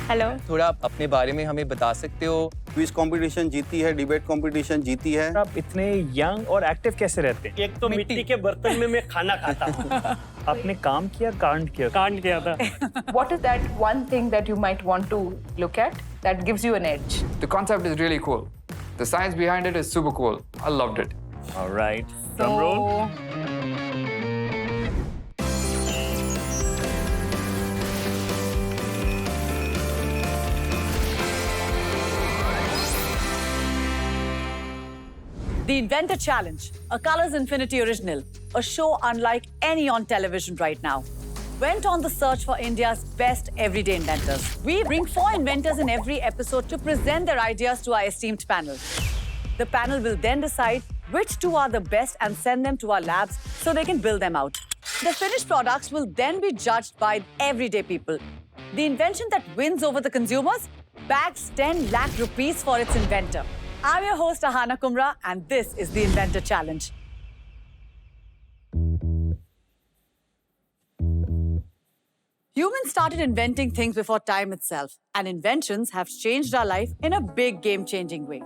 Hello. थोड़ा अपने बारे में हमें बता सकते हो? क्विज कंपटीशन जीती है, डिबेट कंपटीशन जीती है। आप इतने यंग और एक्टिव कैसे रहते हैं? एक तो मिट्टी के बर्तन में मैं खाना खाता हूँ। आपने काम किया, कांड किया? कांड किया था। What is that one thing that you might want to look at that gives you an edge? The concept is really cool. The science behind it is super cool. I loved it. All right. Drum roll. The Inventor Challenge, a Colors Infinity original, a show unlike any on television right now, went on the search for India's best everyday inventors. We bring 4 inventors in every episode to present their ideas to our esteemed panel. The panel will then decide which 2 are the best and send them to our labs so they can build them out. The finished products will then be judged by everyday people. The invention that wins over the consumers bags 10 lakh rupees for its inventor. I'm your host, Ahana Kumra, and this is the Inventor Challenge. Humans started inventing things before time itself, and inventions have changed our life in a big game-changing way.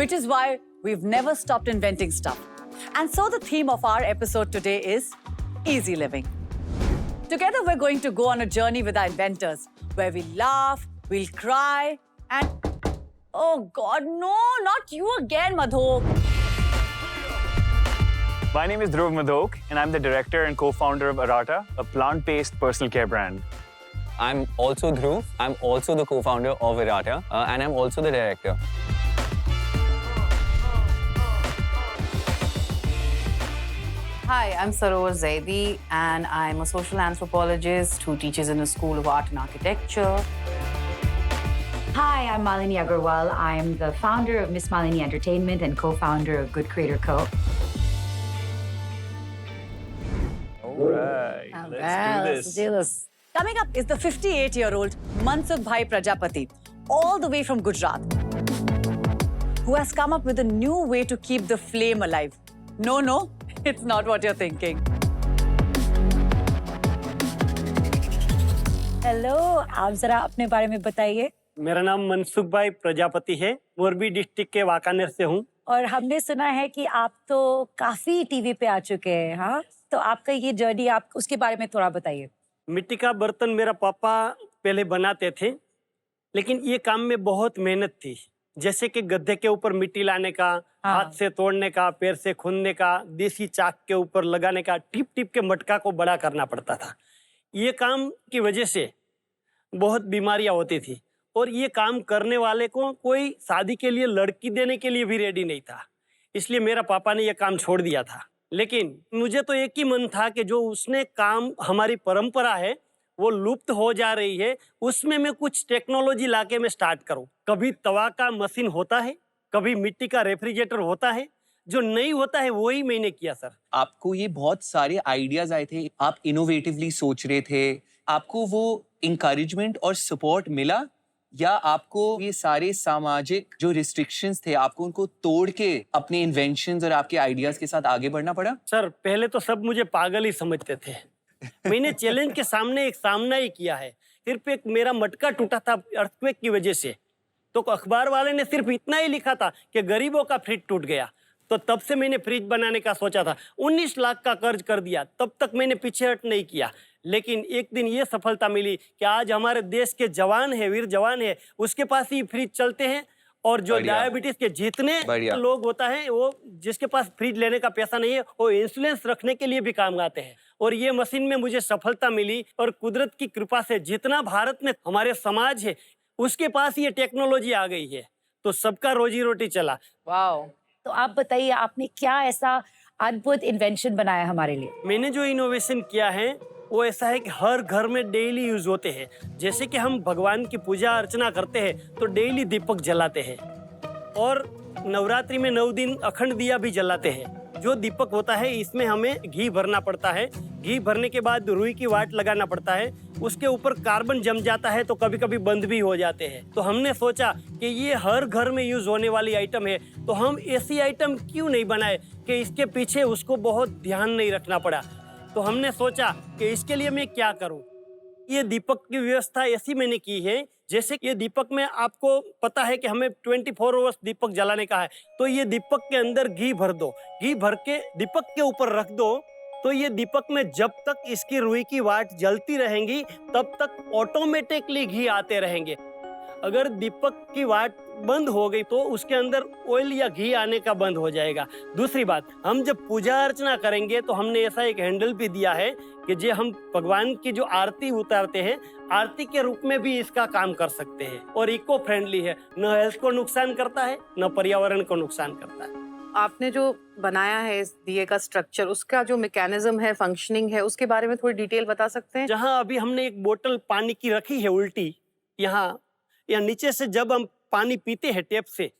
Which is why we've never stopped inventing stuff. And so the theme of our episode today is easy living. Together, we're going to go on a journey with our inventors, where we laugh, we'll cry, and oh God, no, not you again, Madhok. My name is Dhruv Madhok, and I'm the director and co-founder of Arata, a plant-based personal care brand. I'm also Dhruv. I'm also the co-founder of Irata, and I'm also the director. Hi, I'm Sarovar Zaidi, and I'm a social anthropologist who teaches in a school of art and architecture. Hi, I'm Malini Agarwal. I'm the founder of Miss Malini Entertainment and co-founder of Good Creator Co. All right, let's do this. Coming up is the 58-year-old Mansukh Bhai Prajapati, all the way from Gujarat, who has come up with a new way to keep the flame alive. No, it's not what you're thinking. Hello, आप जरा अपने बारे में बताइए। मेरा नाम मनसुख भाई प्रजापति है, मोरबी डिस्ट्रिक्ट के वाकानेर से हूँ। और हमने सुना है कि आप तो काफी टीवी पे आ चुके हैं, हाँ? तो आपका ये जर्नी, आप उसके बारे में थोड़ा बताइए। मिट्टी का बर्तन मेरा पापा पहले बनाते थे, लेकिन ये काम में बहुत मेहनत थी। जैसे कि गड्ढे के ऊपर मिट्टी लाने का, हाथ से तोड़ने का, पैर से खूंदने का, देसी चाक के ऊपर लगाने का, टिप टिप के मटका को बड़ा करना पड़ता था। ये काम की वजह से बहुत बीमारियां होती थी, और ये काम करने वाले को कोई शादी के लिए लड़की देने के लिए भी रेडी नहीं था। इसलिए मेरा पापा ने ये काम छोड़ दिया था। लेकिन मुझे तो एक ही मन था कि जो उसने काम, हमारी परंपरा है वो लुप्त हो जा रही है, उसमें मैं कुछ टेक्नोलॉजी लाके मैं स्टार्ट करूं। कभी तवा का मशीन होता है, कभी मिट्टी का रेफ्रिजरेटर होता है, जो नहीं होता है वही मैंने किया सर। आपको ये बहुत सारे आइडियाज आए थे, आप इनोवेटिवली सोच रहे थे, आपको वो इंकरेजमेंट और सपोर्ट मिला, या आपको ये सारे सामाजिक जो रिस्ट्रिक्शंस थे आपको उनको तोड़ के अपने इन्वेंशंस और आपके आइडियाज के साथ आगे बढ़ना पड़ा? सर पहले तो सब मुझे पागल ही समझते थे। मैंने चैलेंज के सामने एक सामना ही किया है। सिर्फ एक मेरा मटका टूटा था अर्थक्वेक की वजह से, तो अखबार वाले ने सिर्फ इतना ही लिखा था कि गरीबों का फ्रिज टूट गया। तो तब से मैंने फ्रिज बनाने का सोचा था। 19 लाख का कर्ज कर दिया, तब तक मैंने पीछे हट नहीं किया। लेकिन एक दिन ये सफलता मिली कि आज हमारे देश के जवान है, वीर जवान है, उसके पास ही फ्रिज चलते हैं। और जो डायबिटीज के जितने लोग होता है, वो जिसके पास फ्रिज लेने का पैसा नहीं है, वो इंश्योरेंस रखने के लिए भी काम आते हैं। और ये मशीन में मुझे सफलता मिली, और कुदरत की कृपा से जितना भारत में हमारे समाज है उसके पास ये टेक्नोलॉजी आ गई है, तो सबका रोजी रोटी चला। वाओ! तो आप बताइए, आपने क्या ऐसा अद्भुत इन्वेंशन बनाया हमारे लिए? मैंने जो इनोवेशन किया है वो ऐसा है कि हर घर में डेली यूज होते हैं। जैसे कि हम भगवान की पूजा अर्चना करते हैं तो डेली दीपक जलाते हैं, और नवरात्रि में 9 दिन अखंड दिया भी जलाते हैं। जो दीपक होता है इसमें हमें घी भरना पड़ता है। घी भरने के बाद रुई की वाट लगाना पड़ता है। उसके ऊपर कार्बन जम जाता है तो कभी कभी बंद भी हो जाते हैं। तो हमने सोचा कि ये हर घर में यूज होने वाली आइटम है, तो हम ऐसी आइटम क्यों नहीं बनाए कि इसके पीछे उसको बहुत ध्यान नहीं रखना पड़ा। तो हमने सोचा कि इसके लिए मैं क्या करूं। ये दीपक की व्यवस्था ऐसी मैंने की है, जैसे ये दीपक में आपको पता है कि हमें 24 आवर्स दीपक जलाने का है, तो ये दीपक के अंदर घी भर दो, घी भर के दीपक के ऊपर रख दो, तो ये दीपक में जब तक इसकी रुई की वाट जलती रहेंगी तब तक ऑटोमेटिकली घी आते रहेंगे। अगर दीपक की वाट बंद हो गई तो उसके अंदर ऑयल या घी आने का बंद हो जाएगा। दूसरी बात, हम जब पूजा अर्चना करेंगे तो हमने ऐसा एक हैंडल भी दिया है कि जो हम भगवान की जो आरती उतारते हैं, आरती के रूप में भी इसका काम कर सकते हैं और इको फ्रेंडली है, न हेल्थ को नुकसान करता है न पर्यावरण को नुकसान करता है। आपने जो बनाया है इस दिए का स्ट्रक्चर, उसका जो मैकेनिज्म है, फंक्शनिंग है, उसके बारे में थोड़ी डिटेल बता सकते हैं? जहाँ अभी हमने एक बोतल पानी की रखी है उल्टी, यहाँ या नीचे से जब हम पानी पीते हैं टैप से,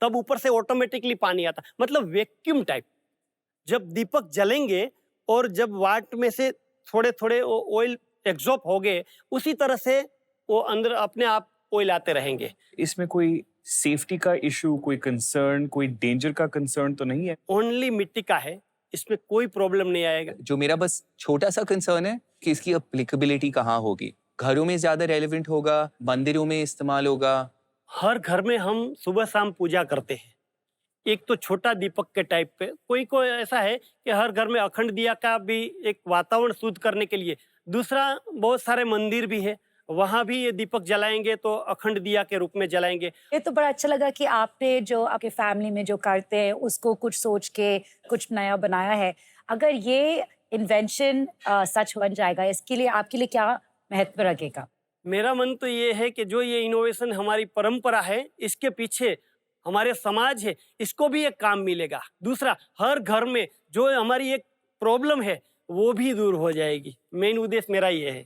तब ऊपर से ऑटोमेटिकली पानी आता, मतलब वैक्यूम टाइप। जब दीपक जलेंगे और जब वाट में से थोड़े थोड़े ऑयल एग्जॉस्ट हो गए, उसी तरह से वो अंदर अपने आप ऑयल आते रहेंगे। इसमें कोई सेफ्टी का इशू, कोई कंसर्न, कोई डेंजर का कंसर्न तो नहीं है? ओनली मिट्टी का है, इसमें कोई प्रॉब्लम नहीं आएगा। जो मेरा बस छोटा सा कंसर्न है कि इसकी एप्लीकेबिलिटी कहाँ होगी। घरों में ज्यादा रेलेवेंट होगा, मंदिरों में इस्तेमाल होगा? हर घर में हम सुबह शाम पूजा करते हैं। एक तो छोटा दीपक के टाइप पे, कोई कोई ऐसा है कि हर घर में अखंड दिया का भी एक वातावरण शुद्ध करने के लिए। दूसरा, बहुत सारे मंदिर भी है, वहाँ भी ये दीपक जलाएंगे तो अखंड दिया के रूप में जलाएंगे। ये तो बड़ा अच्छा लगा कि आपने जो आपके फैमिली में जो करते हैं उसको कुछ सोच के कुछ नया बनाया है। अगर ये इन्वेंशन सच बन जाएगा, इसके लिए आपके लिए क्या महत्व रखेगा? मेरा मन तो ये है कि जो ये इनोवेशन हमारी परंपरा है, इसके पीछे हमारे समाज है, इसको भी एक काम मिलेगा। दूसरा, हर घर में जो हमारी एक प्रॉब्लम है वो भी दूर हो जाएगी। मेन उद्देश्य मेरा ये है।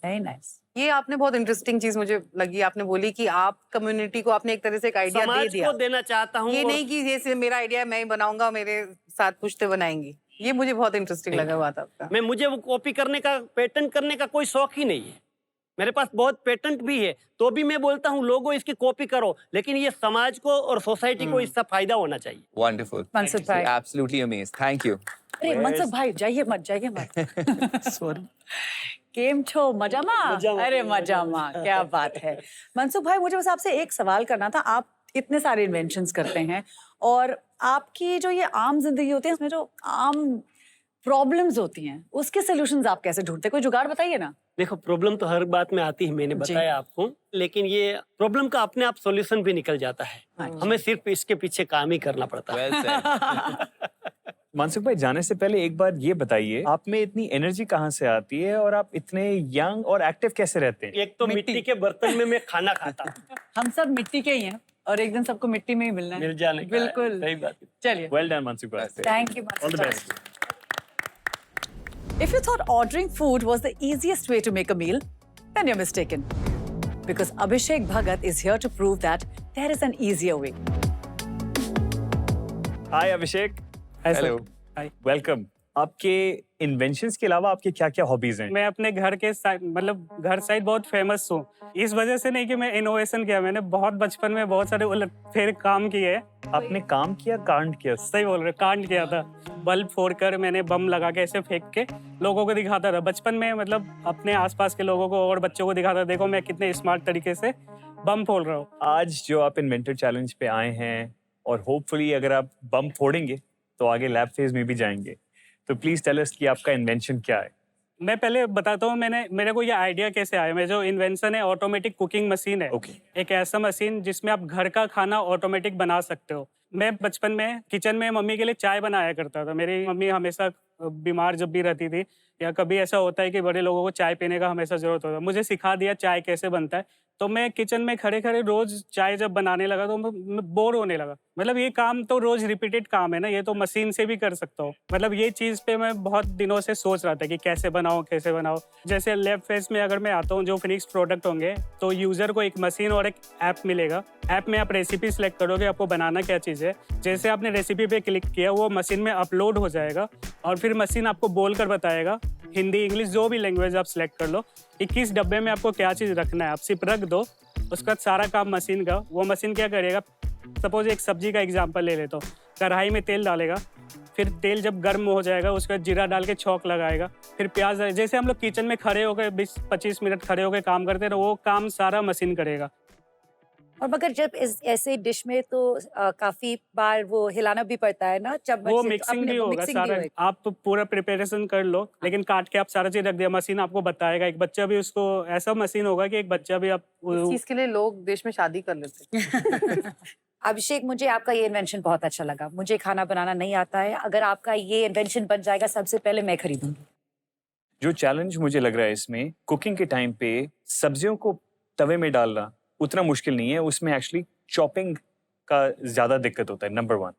Very nice. ये आपने बहुत इंटरेस्टिंग चीज मुझे लगी, आपने बोली कि आप कम्युनिटी को आपने एक तरह से एक आइडिया दे समाज दिया। को देना चाहता हूँ। ये नहीं कि ये सिर्फ मेरा आइडिया है, मैं ही बनाऊंगा, मेरे साथ पुश्ते बनाएंगी। ये मुझे बहुत इंटरेस्टिंग लगा बात आपका। मुझे वो कॉपी करने का, पेटेंट करने का कोई शौक ही नहीं है। मेरे पास बहुत पेटेंट भी है, तो भी मैं बोलता हूँ लोगों इसकी कॉपी करो, लेकिन ये समाज को और सोसाइटी को इसका फायदा होना चाहिए। वंडरफुल, मनसुख भाई। Absolutely amazing, thank you. अरे मनसुख भाई, जाइए मत सॉरी। केम छो, मजामा? मजामा। अरे मजामा, क्या बात है। मनसुख भाई, मुझे बस आपसे एक सवाल करना था। आप इतने सारे इन्वेंशंस करते हैं और आपकी जो ये आम जिंदगी होती है, उसमें जो आम प्रॉब्लम्स होती हैं, उसके सॉल्यूशंस आप कैसे ढूंढते हैं? कोई जुगाड़ बताइए ना। देखो, प्रॉब्लम तो हर बात में आती है, मैंने बताया आपको, लेकिन ये प्रॉब्लम का अपने आप सॉल्यूशन भी निकल जाता है। हमें सिर्फ इसके पीछे काम ही करना पड़ता है। Well said. मनसुख भाई, जाने से पहले एक बार ये बताइए, आप में इतनी एनर्जी कहाँ से आती है और आप इतने यंग और एक्टिव कैसे रहते हैं? एक तो मिट्टी के बर्तन में मैं खाना खाता हूँ। हम सब मिट्टी के ही हैं और एक दिन सबको मिट्टी में ही मिलना है। मिल जाने का है। बिल्कुल। सही बात है। चलिए, वेल डन मनसुख भाई। Thank you. All the best. If you thought ordering food was the easiest way to make a meal, then you're mistaken. Because Abhishek Bhagat is here to prove that there is an easier way. Hi Abhishek. Hello. Welcome. आपके inventions के अलावा आपके क्या-क्या hobbies हैं? मैं अपने घर के साइड, मतलब घर साइड बहुत फेमस हूँ। इस वजह से नहीं कि मैं इनोवेशन किया, मैंने बहुत बचपन में बहुत सारे उलटफेर काम किए हैं। आपने काम किया, कांड किया? सही बोल रहे, कांड किया था। बल्ब फोड़कर मैंने बम लगा के ऐसे फेंक के लोगों को दिखाता था बचपन में, मतलब अपने आसपास के लोगों को और बच्चों को दिखाता, देखो मैं कितने स्मार्ट तरीके से बम फोड़ रहा हूँ। आज जो आप इन्वेंटर चैलेंज पे आए हैं और होपफुली अगर आप बम फोड़ेंगे तो आगे लैब फेज में भी जाएंगे, तो प्लीज टेल अस कि आपका इन्वेंशन क्या है। मैं पहले बताता हूँ मेरे को ये आइडिया कैसे आया। मेरा जो इन्वेंशन है, ऑटोमेटिक कुकिंग मशीन है। एक ऐसा मशीन जिसमें आप घर का खाना ऑटोमेटिक बना सकते हो। मैं बचपन में किचन में मम्मी के लिए चाय बनाया करता था। मेरी मम्मी हमेशा बीमार जब भी रहती थी, या कभी ऐसा होता है कि बड़े लोगों को चाय पीने का हमेशा जरूरत होता है, मुझे सिखा दिया चाय कैसे बनता है। तो मैं किचन में खड़े खड़े रोज चाय जब बनाने लगा तो मैं बोर होने लगा। मतलब ये काम तो रोज रिपीटेड काम है ना, ये तो मशीन से भी कर सकता हूँ। मतलब ये चीज़ पे मैं बहुत दिनों से सोच रहा था कि कैसे बनाओ। जैसे लैब फेज में अगर मैं आता हूँ, जो फिनिक्स प्रोडक्ट होंगे, तो यूजर को एक मशीन और एक ऐप मिलेगा। ऐप में आप रेसिपी सेलेक्ट करोगे, आपको बनाना क्या चीज़ है। जैसे आपने रेसिपी पे क्लिक किया, वो मशीन में अपलोड हो जाएगा और फिर मशीन आपको बोल कर बताएगा, हिंदी इंग्लिश जो भी लैंग्वेज आप सेलेक्ट कर लो, 21 डब्बे में आपको क्या चीज़ रखना है, आप सिर्फ रख दो। उसका सारा काम मशीन का, वो मशीन क्या करेगा, सपोज एक सब्जी का एग्जांपल ले लेता हूँ। कढ़ाई में तेल डालेगा, फिर तेल जब गर्म हो जाएगा उसके बाद जीरा डाल के छौंक लगाएगा, फिर प्याज, जैसे हम लोग किचन में खड़े होकर 20-25 मिनट खड़े होकर काम करते हैं, वो काम सारा मशीन करेगा। और मगर जब ऐसे डिश में तो काफी बार वो हिलाना भी पड़ता है ना, जब वो मिक्सिंग भी होगा सारा, आप पूरा प्रिपरेशन कर लो, लेकिन काट के आप सारा चीज रख दिया, मशीन आपको बताएगा। एक बच्चा भी उसको ऐसा मशीन होगा कि एक बच्चा भी आप इस चीज के लिए लोग देश में शादी कर लेते हैं। अभिषेक, मुझे आपका ये इन्वेंशन बहुत अच्छा लगा। मुझे खाना बनाना नहीं आता है, अगर आपका ये इन्वेंशन बन जाएगा सबसे पहले मैं खरीदूंगी। जो चैलेंज मुझे लग रहा है इसमें, कुकिंग के टाइम पे सब्जियों को तवे में डालना उतना मुश्किल नहीं है, उसमें एक्चुअली चॉपिंग का ज़्यादा दिक्कत होता है, नंबर 1।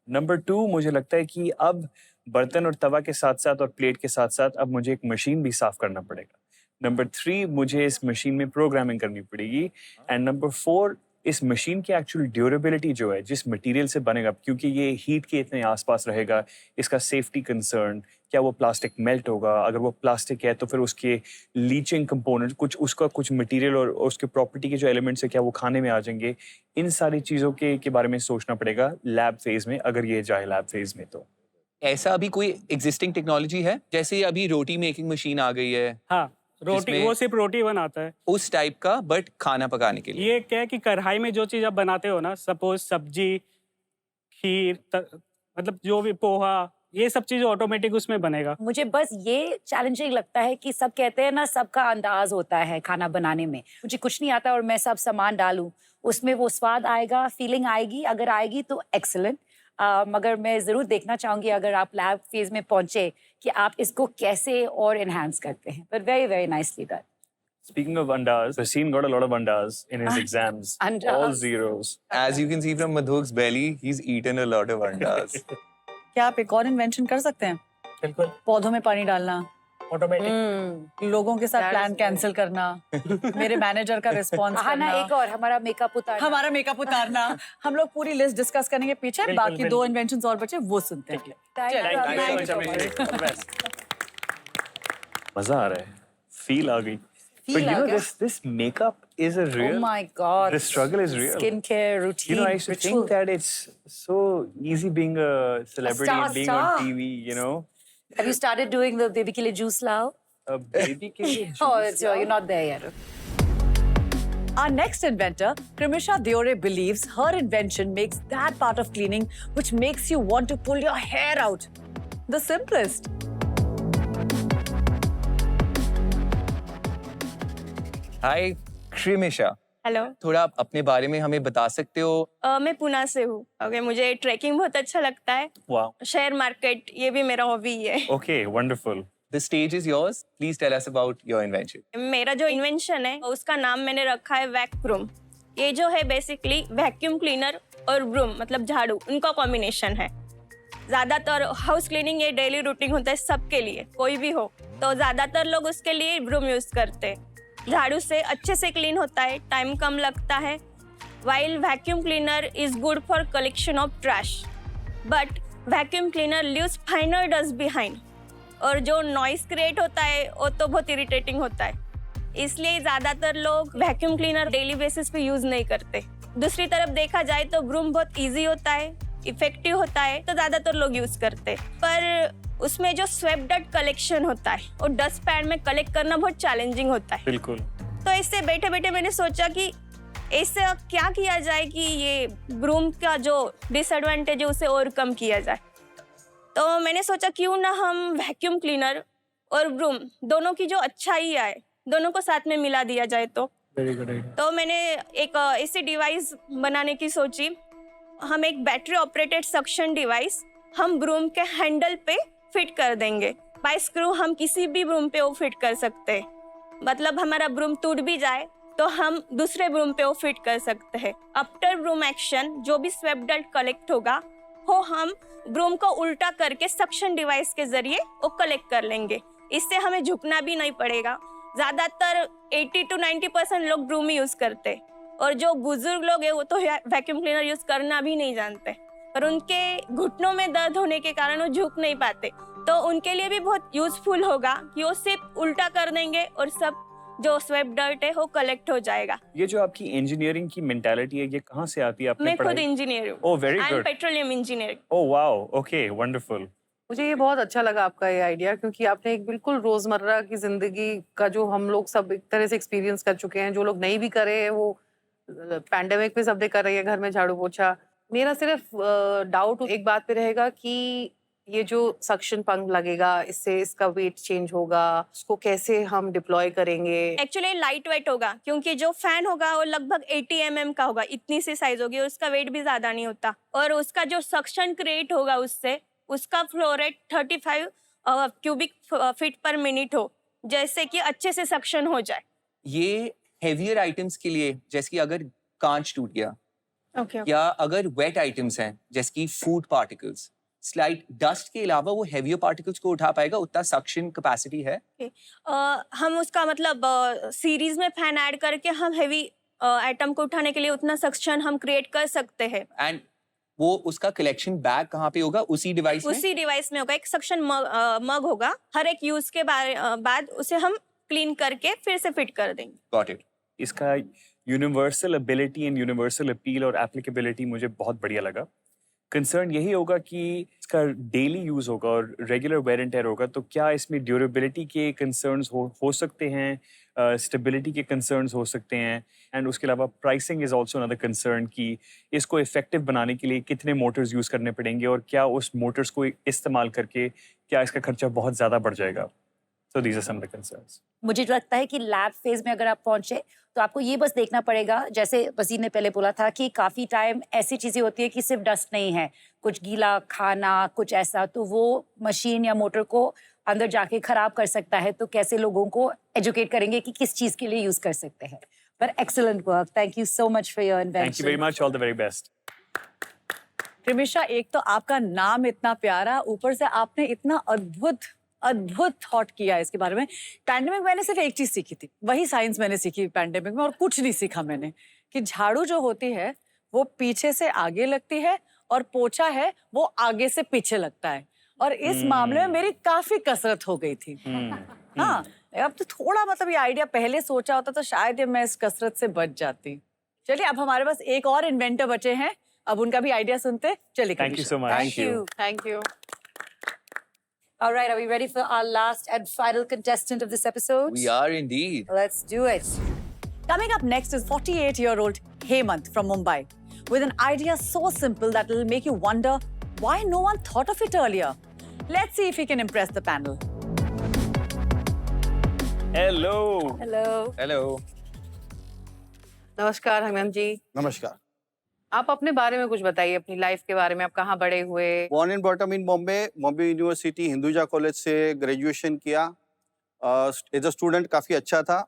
नंबर 2, मुझे लगता है कि अब बर्तन और तवा के साथ साथ और प्लेट के साथ साथ अब मुझे एक मशीन भी साफ़ करना पड़ेगा। नंबर 3, मुझे इस मशीन में प्रोग्रामिंग करनी पड़ेगी। एंड नंबर 4, इस मशीन की एक्चुअल ड्यूरेबिलिटी जो है, जिस मटेरियल से बनेगा, क्योंकि ये हीट के इतने आसपास रहेगा, इसका सेफ्टी कंसर्न, क्या वो प्लास्टिक मेल्ट होगा, अगर वो प्लास्टिक है तो फिर उसके लीचिंग कंपोनेंट, कुछ मटेरियल और उसके प्रॉपर्टी के जो एलिमेंट्स है क्या वो खाने में आ जाएंगे, इन सारी चीज़ों के बारे में सोचना पड़ेगा लैब फेज में, अगर ये जाए लैब फेज में। तो ऐसा अभी कोई एग्जिस्टिंग टेक्नोलॉजी है, जैसे अभी रोटी मेकिंग मशीन आ गई है? हाँ, रोटी, वो सिर्फ रोटी बनाता है उस टाइप का, बट खाना पकाने के लिए। ये क्या है कि कढ़ाई में जो चीज आप बनाते हो ना, सपोज सब्जी, खीर, मतलब जो भी पोहा, ये सब चीज ऑटोमेटिक उसमें बनेगा। मुझे बस ये चैलेंजिंग लगता है कि सब कहते हैं ना, सबका अंदाज होता है खाना बनाने में। मुझे कुछ नहीं आता और मैं सब सामान डालूं, उसमें वो स्वाद आएगा, फीलिंग आएगी, अगर आएगी तो एक्सीलेंट। मगर मैं ज़रूर देखना चाहूँगी अगर आप लैब फेज में पहुँचे कि आप इसको कैसे और एनहांस करते हैं। But very very nicely done. Speaking of andas, Racine got a lot of andas in his exams. Andas. All zeros. As you can see from Madhuk's belly, he's eaten a lot of andas. क्या आप एक और invention कर सकते हैं? बिल्कुल, पौधों में पानी डालना, ऑटोमेटिक। लोगों के साथ That प्लान is कैंसिल करना, मेरे मैनेजर का रिस्पॉन्स हाँ ना, करना, एक और हमारा मेकअप उतारना। हमारा मेकअप उतारना। हम लोग पूरी लिस्ट डिस्कस करेंगे पीछे, बिल्कुल, बाकी बिल्कुल। 2 इन्वेंशंस और बचे, वो सुनते हैं। Thank you. Thank you so मजा आ रहा है, फील आ गई। But Feel you uh know, गया? this makeup is a real. Oh my God. The struggle is real. Skincare routine. You know, I used to ritual. think that it's so easy being a celebrity, being star. on TV, you know. Have you started doing the baby ke liye juice lao? A baby के लिए Oh, juice so you're not there yet. Our next inventor, Krimisha Diore, believes her invention makes that part of cleaning which makes you want to pull your hair out. The simplest. Hi, Krimisha. Hello, थोड़ा आप अपने बारे में हमें बता सकते हो? मैं पुणे से हूँ। ओके, मुझे ट्रैकिंग बहुत अच्छा लगता है। Wow. शेयर मार्केट, ये भी मेरा हॉबी है। Okay, wonderful. The stage is yours. Please tell us about your invention. मेरा जो इन्वेंशन है उसका नाम मैंने रखा है वैक्यूम। ये जो है बेसिकली वैक्यूम क्लीनर और ब्रूम, मतलब झाड़ू, उनका कॉम्बिनेशन है। ज़्यादातर हाउस क्लीनिंग ये डेली रूटीन होता है सबके लिए, कोई भी हो, तो ज़्यादातर लोग उसके लिए ब्रूम यूज़ करते हैं। झाड़ू से अच्छे से क्लीन होता है, टाइम कम लगता है। While vacuum cleaner is good for collection of trash, but vacuum cleaner leaves फाइनर dust behind, और जो नॉइस क्रिएट होता है वो तो बहुत इरिटेटिंग होता है। इसलिए ज़्यादातर लोग वैक्यूम क्लीनर डेली बेसिस पे यूज़ नहीं करते। दूसरी तरफ देखा जाए तो ब्रूम बहुत ईजी होता है, इफेक्टिव होता है, तो ज़्यादातर लोग यूज़ करते हैं। पर उसमें जो स्वेप डस्ट कलेक्शन होता है और डस्ट पैड में कलेक्ट करना बहुत चैलेंजिंग होता है। बिल्कुल। तो इससे बैठे बैठे मैंने सोचा कि इससे क्या किया जाए कि ये ब्रूम का जो डिसएडवांटेज है उसे ओवरकम किया जाए। तो मैंने सोचा क्यों ना हम वैक्यूम क्लीनर और ब्रूम दोनों की जो अच्छाई आए, दोनों को साथ में मिला दिया जाए। तो तो मैंने एक ऐसी डिवाइस बनाने की सोची। हम एक बैटरी ऑपरेटेड सक्शन डिवाइस हम ब्रूम के हैंडल पे फिट कर देंगे। बाय स्क्रू हम किसी भी ब्रूम पे वो फिट कर सकते हैं। मतलब हमारा ब्रूम टूट भी जाए तो हम दूसरे ब्रूम पे वो फिट कर सकते हैं। आफ्टर ब्रूम एक्शन जो भी स्वेप डस्ट कलेक्ट होगा वो हम ब्रूम को उल्टा करके सक्शन डिवाइस के जरिए वो कलेक्ट कर लेंगे। इससे हमें झुकना भी नहीं पड़ेगा। ज़्यादातर 80 to 90% लोग ब्रूम ही यूज़ करते, और जो बुजुर्ग लोग हैं वो तो वैक्यूम क्लीनर यूज़ करना भी नहीं जानते, और उनके घुटनों में दर्द होने के कारण वो झुक नहीं पाते। तो उनके लिए भी बहुत यूजफुल होगा कि वो सिर्फ उल्टा कर देंगे और सब जो स्वेप डर्ट है वो कलेक्ट हो जाएगा। ये जो आपकी इंजीनियरिंग की मेंटालिटी है ये कहाँ से आती है? आपने मैं खुद पढ़ाई? इंजीनियर हूँ। Oh very I am good. Petroleum engineer. Oh wow, okay, wonderful. मुझे ये बहुत अच्छा लगा आपका ये आइडिया, क्योंकि आपने एक बिल्कुल रोजमर्रा की जिंदगी का जो हम लोग सब एक तरह से एक्सपीरियंस कर चुके हैं, जो लोग नहीं भी कर रहे हैं वो पैंडेमिक में सब कर रही है घर में झाड़ू पोछा। मेरा सिर्फ डाउट एक बात पे रहेगा कि ये जो सक्शन पंप लगेगा इससे इसका वेट चेंज होगा, उसको कैसे हम डिप्लॉय करेंगे? एक्चुअली लाइट वेट होगा क्योंकि जो फैन होगा वो लगभग 80 mm का होगा, इतनी सी साइज होगी, उसका वेट भी ज्यादा नहीं होता। और उसका जो सक्शन क्रिएट होगा उससे उसका फ्लो रेट 35 क्यूबिक फीट पर मिनट हो, जैसे कि अच्छे से सक्शन हो जाए। ये हेवियर आइटम्स के लिए, जैसे कि अगर कांच टूट गया या अगर वेट आइटम्स हैं जैसे कि फूड पार्टिकल्स, स्लाइट डस्ट के अलावा वो हेवियर पार्टिकल्स को उठा पाएगा, उतना सक्शन कैपेसिटी है। हम उसका मतलब सीरीज में फैन ऐड करके हम हेवी आइटम को उठाने के लिए उतना सक्शन हम क्रिएट कर सकते हैं। एंड वो उसका कलेक्शन बैग कहाँ पे होगा? उसी डिवाइस में? उसी डिवाइस में होगा। एक सक्शन मग होगा, हर एक यूज के बाद उसे हम क्लीन करके फिर से फिट कर देंगे। Got it. इसका universal ability and universal appeal और एप्लीकेबिलिटी मुझे बहुत बढ़िया लगा। कंसर्न यही होगा कि इसका डेली यूज होगा और रेगुलर वेयर एंड टेयर होगा, तो क्या इसमें ड्यूरेबिलिटी के कंसर्न्स हो सकते हैं, स्टेबिलिटी के कंसर्न्स हो सकते हैं, एंड उसके अलावा pricing is also another concern कि इसको इफेक्टिव बनाने के लिए कितने मोटर्स यूज करने पड़ेंगे और क्या उस मोटर्स को इस्तेमाल करके क्या इसका खर्चा बहुत ज़्यादा बढ़ जाएगा। So these are some of the concerns. मुझे जो लगता है कि लैब फेज में अगर आप पहुंचे तो आपको ये बस देखना पड़ेगा, जैसे वसीम ने पहले बोला था कि काफ़ी टाइम ऐसी चीज़ें होती है कि सिर्फ डस्ट नहीं है, कुछ गीला खाना कुछ ऐसा, तो वो मशीन या मोटर को अंदर जाके खराब कर सकता है। तो कैसे लोगों को एजुकेट करेंगे कि किस चीज़ के लिए यूज़ कर सकते हैं। पर excellent work, thank you so much for your invention. Thank you very much, all the very best. प्रिमिशा, एक तो आपका नाम इतना प्यारा, ऊपर से आपने इतना अद्भुत थॉट किया इसके बारे में। पैंडेमिक मैंने सिर्फ एक चीज सीखी थी, वही साइंस मैंने सीखी पैंडेमिक में, और कुछ नहीं सीखा मैंने, कि झाड़ू जो होती है वो पीछे से आगे लगती है और पोछा है वो आगे से पीछे लगता है। और इस मामले में मेरी काफी कसरत हो गई थी। हाँ, अब तो थोड़ा मतलब ये आइडिया पहले सोचा होता तो शायद मैं इस कसरत से बच जाती। चलिए, अब हमारे पास एक और इन्वेंटर बचे हैं, अब उनका भी आइडिया सुनते। चलिए, Thank you so much. Thank you. All right, are we ready for our last and final contestant of this episode? We are indeed. Let's do it. Coming up next is 48-year-old Hemant from Mumbai with an idea so simple that it'll make you wonder why no one thought of it earlier. Let's see if he can impress the panel. Hello. Hello. Hello. नमस्कार हेमंत जी। नमस्कार। आप अपने बारे में कुछ बताइए, अपनी life के बारे में। आप कहाँ बड़े हुए? Born and bottom in Bombay university Hinduja college से ग्रेजुएशन किया। एज अ स्टूडेंट काफ़ी अच्छा था,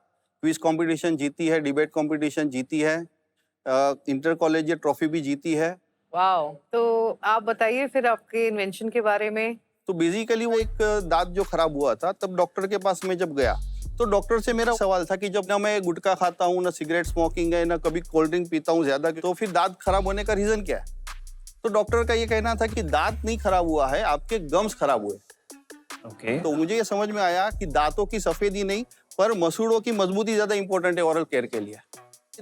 क्विज कंपटीशन जीती है, डिबेट कंपटीशन जीती है, इंटर कॉलेज ट्रॉफी भी जीती है। वाओ। तो आप बताइए फिर आपके इन्वेंशन के बारे में। तो बेसिकली वो एक दांत जो खराब हुआ था, तब डॉक्टर के पास मैं जब गया तो डॉक्टर से मेरा सवाल था कि जब ना मैं गुटखा खाता हूँ, ना सिगरेट स्मोकिंग है, ना कभी कोल्ड ड्रिंक पीता हूँ ज्यादा, तो फिर दांत खराब होने का रीजन क्या है? तो डॉक्टर का ये कहना था कि दांत नहीं खराब हुआ है, आपके गम्स खराब हुए। Okay. तो मुझे ये समझ में आया कि दांतों की सफेदी नहीं पर मसूड़ों की मजबूती ज्यादा इंपॉर्टेंट है ओरल केयर के लिए।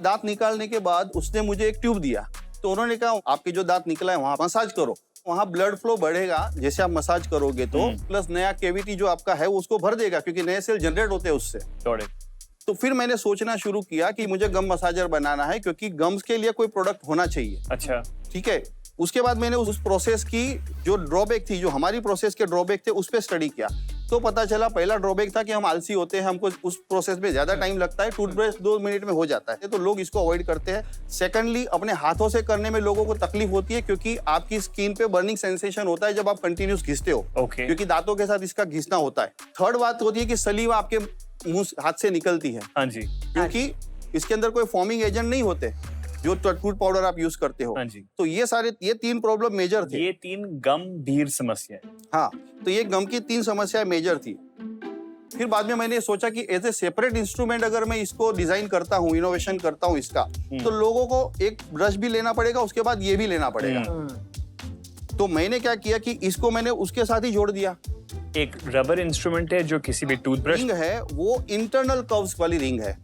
दांत निकालने के बाद उसने मुझे एक ट्यूब दिया, तो उन्होंने कहा आपके जो दांत निकला है वहां मसाज करो, वहां ब्लड फ्लो बढ़ेगा जैसे आप मसाज करोगे तो, प्लस नया कैविटी जो आपका है वो उसको भर देगा क्योंकि नए सेल जनरेट होते हैं उससे। तो फिर मैंने सोचना शुरू किया कि मुझे गम मसाजर बनाना है क्योंकि गम्स के लिए कोई प्रोडक्ट होना चाहिए। अच्छा, ठीक है। उसके बाद मैंने उस प्रोसेस की जो ड्रॉबैक थी, जो हमारी प्रोसेस के ड्रॉबैक थे, उस पर स्टडी किया। तो पता चला पहला ड्रॉबैक था कि हम आलसी होते हैं, हमको उस प्रोसेस में ज्यादा टाइम लगता है, टूथब्रश 2 मिनट में हो जाता है, तो लोग इसको अवॉइड करते हैं। सेकंडली, अपने हाथों से करने में लोगों को तकलीफ होती है क्योंकि आपकी स्किन पे बर्निंग सेंसेशन होता है जब आप कंटिन्यूस घिसते हो, क्योंकि दांतों के साथ इसका घिसना होता है। थर्ड बात होती है कि सलीवा आपके मुंह हाथ से निकलती है। हाँ जी। क्योंकि इसके अंदर कोई फॉर्मिंग एजेंट नहीं होते जो टूथ पाउडर आप यूज करते हो। हाँ जी। तो ये 3 प्रॉब्लम मेजर थे। ये 3 गंभीर समस्या है। हाँ, तो ये गम की 3 समस्याएं मेजर थी। फिर बाद में मैंने सोचा कि एज ए सेपरेट इंस्ट्रूमेंट अगर मैं इसको डिजाइन करता हूँ, इनोवेशन करता हूँ इसका, तो लोगों को एक ब्रश भी लेना पड़ेगा, उसके बाद ये भी लेना पड़ेगा। तो मैंने क्या किया कि इसको मैंने उसके साथ ही जोड़ दिया। एक रबर इंस्ट्रूमेंट है जो किसी भी टूथब्रश रिंग है वो इंटरनल कर्व्स वाली रिंग है,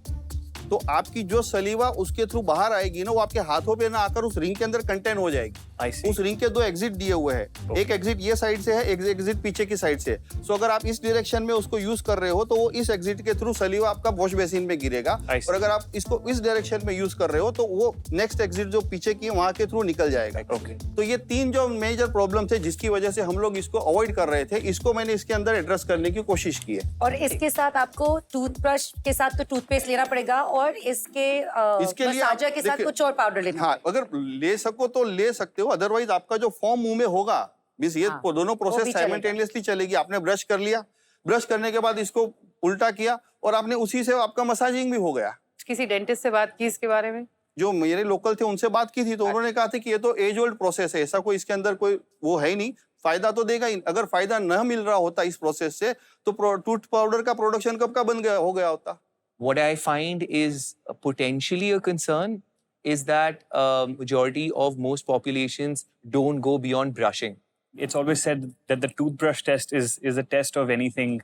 तो आपकी जो सलीवा उसके थ्रू बाहर आएगी ना, वो आपके हाथों पे ना आकर उस रिंग के अंदर कंटेन हो जाएगी। उस रिंग के 2 एग्जिट दिए हुए हैं, एक एग्जिट ये साइड से है, एक एग्जिट पीछे की साइड से है। सो अगर आप इस डायरेक्शन में उसको यूज कर रहे हो तो वो इस एग्जिट के थ्रू सलीवा आपका वॉश बेसिन में गिरेगा, और अगर आप इसको इस डायरेक्शन में यूज कर रहे हो तो वो नेक्स्ट एग्जिट जो पीछे की वहां के थ्रू निकल जाएगा। तो ये 3 जो मेजर प्रॉब्लम थे जिसकी वजह से हम लोग इसको अवॉइड कर रहे थे, इसको मैंने इसके अंदर एड्रेस करने की कोशिश की है। और इसके साथ आपको टूथब्रश के साथ तो टूथपेस्ट लेना पड़ेगा, और इसके लिए मसाजर के साथ कुछ और पाउडर लेना। हाँ, अगर ले सको तो ले सकते हो, अदरवाइज आपका जो फॉर्म मुंह में होगा, मींस ये दोनों प्रोसेस साइमल्टेनियसली चलेगी। आपने ब्रश कर लिया, ब्रश करने के बाद इसको उल्टा किया और आपने उसी से आपका मसाजिंग भी हो गया। किसी डेंटिस्ट से बात की इसके बारे में? जो मेरे लोकल थे उनसे बात की थी, तो उन्होंने कहा था कि ये तो एज ओल्ड प्रोसेस है, ऐसा कोई इसके अंदर कोई वो है ही नहीं, फायदा तो देगा ही। अगर फायदा न मिल रहा होता इस प्रोसेस से तो टूथ पाउडर का प्रोडक्शन कब का हो गया होता। What I find is potentially a concern is that majority of most populations don't go beyond brushing. It's always said that the toothbrush test is a test of anything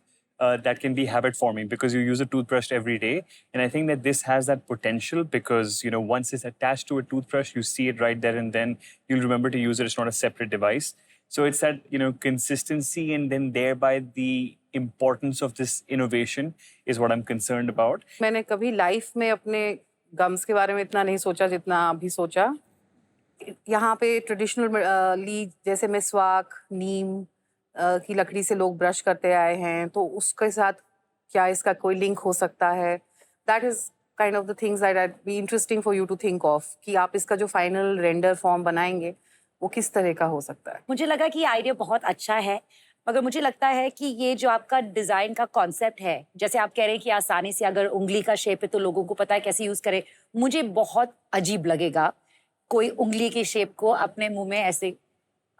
that can be habit forming, because you use a toothbrush every day. And I think that this has that potential because, you know, once it's attached to a toothbrush, you see it right there and then you'll remember to use it. It's not a separate device. So it's that, you know, consistency and then thereby the importance of this innovation is what I'm concerned about. मैंने कभी life में अपने gums के बारे में इतना नहीं सोचा जितना अभी सोचा। यहाँ पे ट्रेडिशनली जैसे मिसवाक, नीम की लकड़ी से लोग ब्रश करते आए हैं, तो उसके साथ क्या इसका कोई लिंक हो सकता है? That is kind of the things that are be interesting for you to think of, कि आप इसका जो फाइनल रेंडर फॉर्म बनाएंगे वो किस तरह का हो सकता है। मुझे लगा कि ये आइडिया बहुत अच्छा है, मगर मुझे लगता है कि ये जो आपका डिजाइन का कॉन्सेप्ट है, जैसे आप कह रहे हैं कि आसानी से अगर उंगली का शेप है तो लोगों को पता है कैसे यूज करें, मुझे बहुत अजीब लगेगा कोई उंगली के शेप को अपने मुंह में ऐसे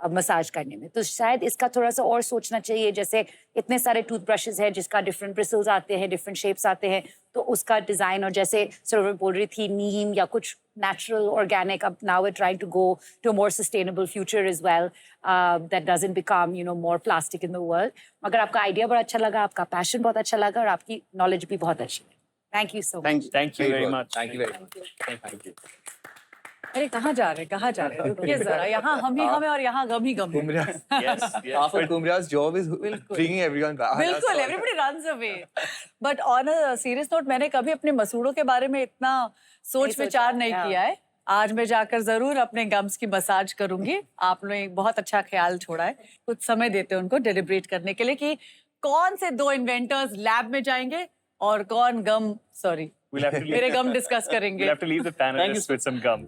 मसाज करने में। तो शायद इसका थोड़ा सा और सोचना चाहिए, जैसे इतने सारे टूथब्रशेस हैं जिसका डिफरेंट ब्रिसल्स आते हैं, डिफरेंट शेप्स आते हैं, तो उसका डिजाइन, और जैसे सरोवर बोल रही थी नीम या कुछ नेचुरल ऑर्गेनिक, अब now we trying to go to a more sustainable future as well that doesn't become you know more plastic in the world. मगर आपका आइडिया बड़ा अच्छा लगा, आपका पैशन बहुत अच्छा लगा और आपकी नॉलेज भी बहुत अच्छी है। Thank you so much. Thank you very much. Thank you very much. Thank you. अरे कहाँ जा रहे रुकिए जरा, यहाँ हम ही हमें और यहाँ गम ही गम है। Yes, yes. Half of Kumra's job is bringing everyone back. बिल्कुल, everybody runs away. But on a serious note, मैंने कभी अपने मसूड़ों के बारे में इतना सोच विचार नहीं किया है। आज मैं जाकर जरूर अपने गम्स की मसाज करूंगी। आपने एक बहुत अच्छा ख्याल छोड़ा है। कुछ समय देते हैं उनको डेलिब्रेट करने के लिए कि कौन से 2 इन्वेंटर्स लैब में जाएंगे और कौन गम, सॉरी, मेरे गम डिस्कस करेंगे। We'll have to leave the panelists with some gum.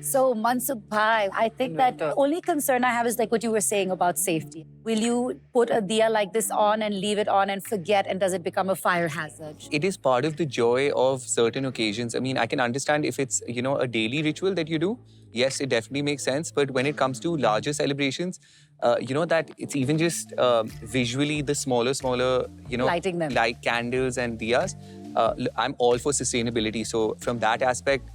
So Mansukh bhai, I think that the only concern I have is like what you were saying about safety. Will you put a diya like this on and leave it on and forget, and does it become a fire hazard? It is part of the joy of certain occasions. I mean, I can understand if it's, you know, a daily ritual that you do. Yes, it definitely makes sense. But when it comes to larger celebrations, you know, that it's even just visually the smaller, you know, Lighting them. like candles and diyas. I'm all for sustainability. So from that aspect,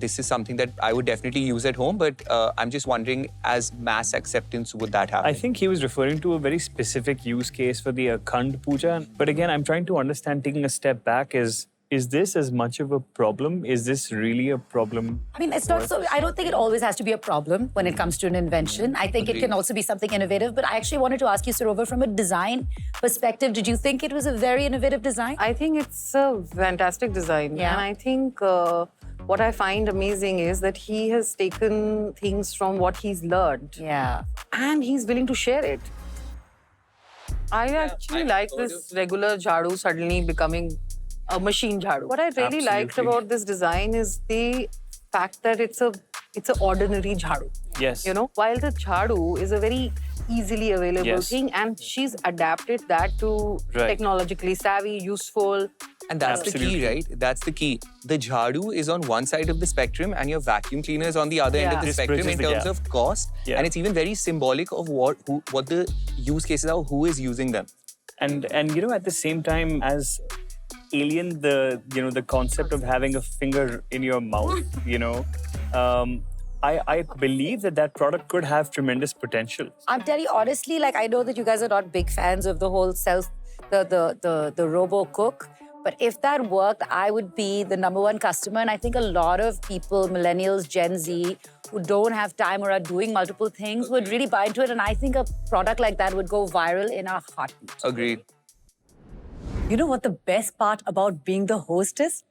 this is something that I would definitely use at home, but I'm just wondering, as mass acceptance, would that happen? I think he was referring to a very specific use case for the Akhand Puja. But again, I'm trying to understand, taking a step back, is this as much of a problem? Is this really a problem? I mean, it's not so. I don't think it always has to be a problem when it comes to an invention. I think it can also be something innovative. But I actually wanted to ask you, Sarovar, from a design perspective, did you think it was a very innovative design? I think it's a fantastic design. Yeah. And I think what I find amazing is that he has taken things from what he's learned. Yeah. And he's willing to share it. I actually like this regular jhadu suddenly becoming a machine jhadu. What I really liked about this design is the fact that it's a ordinary jhadu. Yes. You know, while the jhadu is a very easily available thing, and she's adapted that to technologically savvy, useful. And that's the key, right? That's the key. The jhadu is on one side of the spectrum and your vacuum cleaner is on the other end of the This spectrum bridges in the terms gap. of cost. And it's even very symbolic of what the use cases are, who is using them. And you know, at the same time, as alien the concept of having a finger in your mouth, you know, I believe that product could have tremendous potential. I'm telling you honestly, like I know that you guys are not big fans of the whole the robo cook, but if that worked, I would be the #1 customer. And I think a lot of people, millennials, Gen Z, who don't have time or are doing multiple things, would really buy into it. And I think a product like that would go viral in a heartbeat. Agreed. You know what the best part about being the host is?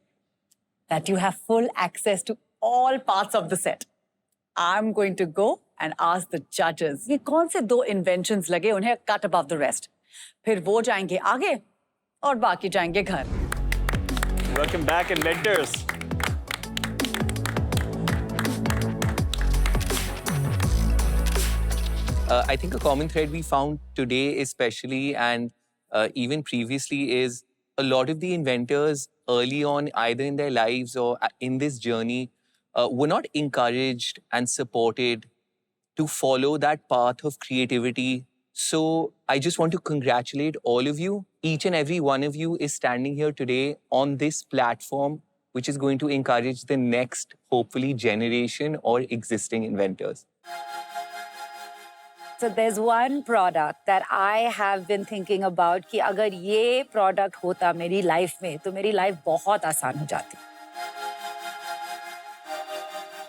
That you have full access to all parts of the set. I'm going to go and ask the judges. ये कौन से 2 inventions लगे उन्हें cut above the rest. फिर वो जाएंगे आगे और बाकी जाएंगे घर. Welcome back, inventors. I think a common thread we found today especially and even previously is a lot of the inventors early on, either in their lives or in this journey, were not encouraged and supported to follow that path of creativity. So I just want to congratulate all of you. Each and every one of you is standing here today on this platform, which is going to encourage the next, hopefully, generation or existing inventors. So there's one product that I have been thinking about कि अगर ये product होता मेरी life में तो मेरी life बहुत आसान हो जाती.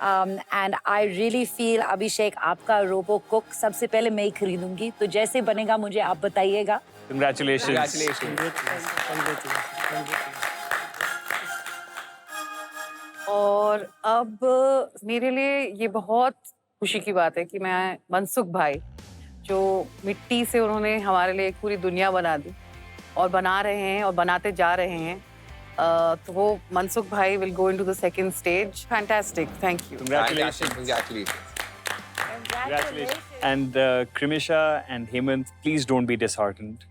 And I really feel अभिषेक आपका रोबो कुक सबसे पहले मैं ही खरीदूंगी. तो जैसे बनेगा मुझे आप बताइएगा. Congratulations. और अब मेरे लिए ये बहुत खुशी की बात है कि मैं मनसुख भाई, जो मिट्टी से उन्होंने हमारे लिए एक पूरी दुनिया बना दी और बना रहे हैं और बनाते जा रहे हैं, तो वो मनसुख भाई will go into the second stage. Fantastic. Thank you. Congratulations. And Krimisha and Hemant, please don't be disheartened.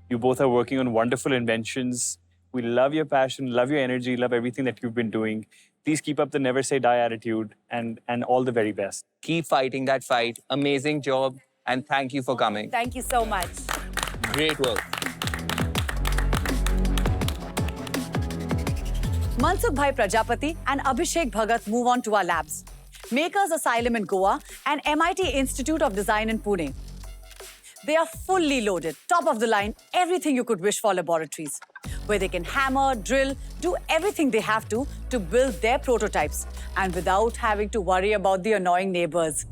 You both are working on wonderful inventions. We love your passion, love your energy, love everything that you've been doing. Please keep up the never say die attitude and all the very best. Keep fighting that fight. Amazing job. And thank you for coming. Thank you so much. Great work. Mansukh Bhai Prajapati and Abhishek Bhagat move on to our labs. Makers Asylum in Goa and MIT Institute of Design in Pune. They are fully loaded, top of the line, everything you could wish for laboratories, where they can hammer, drill, do everything they have to build their prototypes, and without having to worry about the annoying neighbors.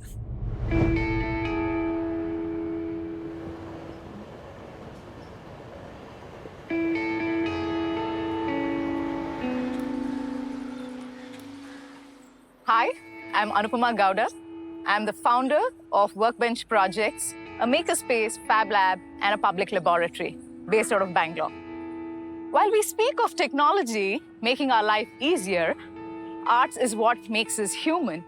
Hi, I'm Anupama Gowda. I'm the founder of Workbench Projects, a makerspace, fab lab, and a public laboratory based out of Bangalore. While we speak of technology making our life easier, arts is what makes us human.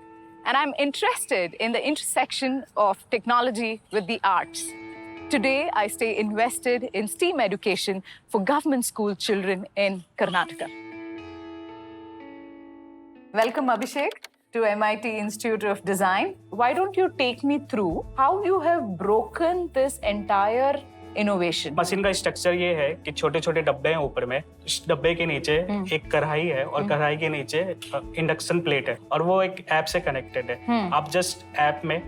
And I'm interested in the intersection of technology with the arts. Today, I stay invested in STEAM education for government school children in Karnataka. Welcome, Abhishek, to MIT Institute of Design. Why don't you take me through how you have broken this entire innovation? Machine का structure ये है कि छोटे छोटे डब्बे हैं ऊपर में, इस डब्बे के नीचे एक कढ़ाई है और कढ़ाई के नीचे इंडक्शन प्लेट है और वो एक ऐप से कनेक्टेड है. आप जस्ट ऐप में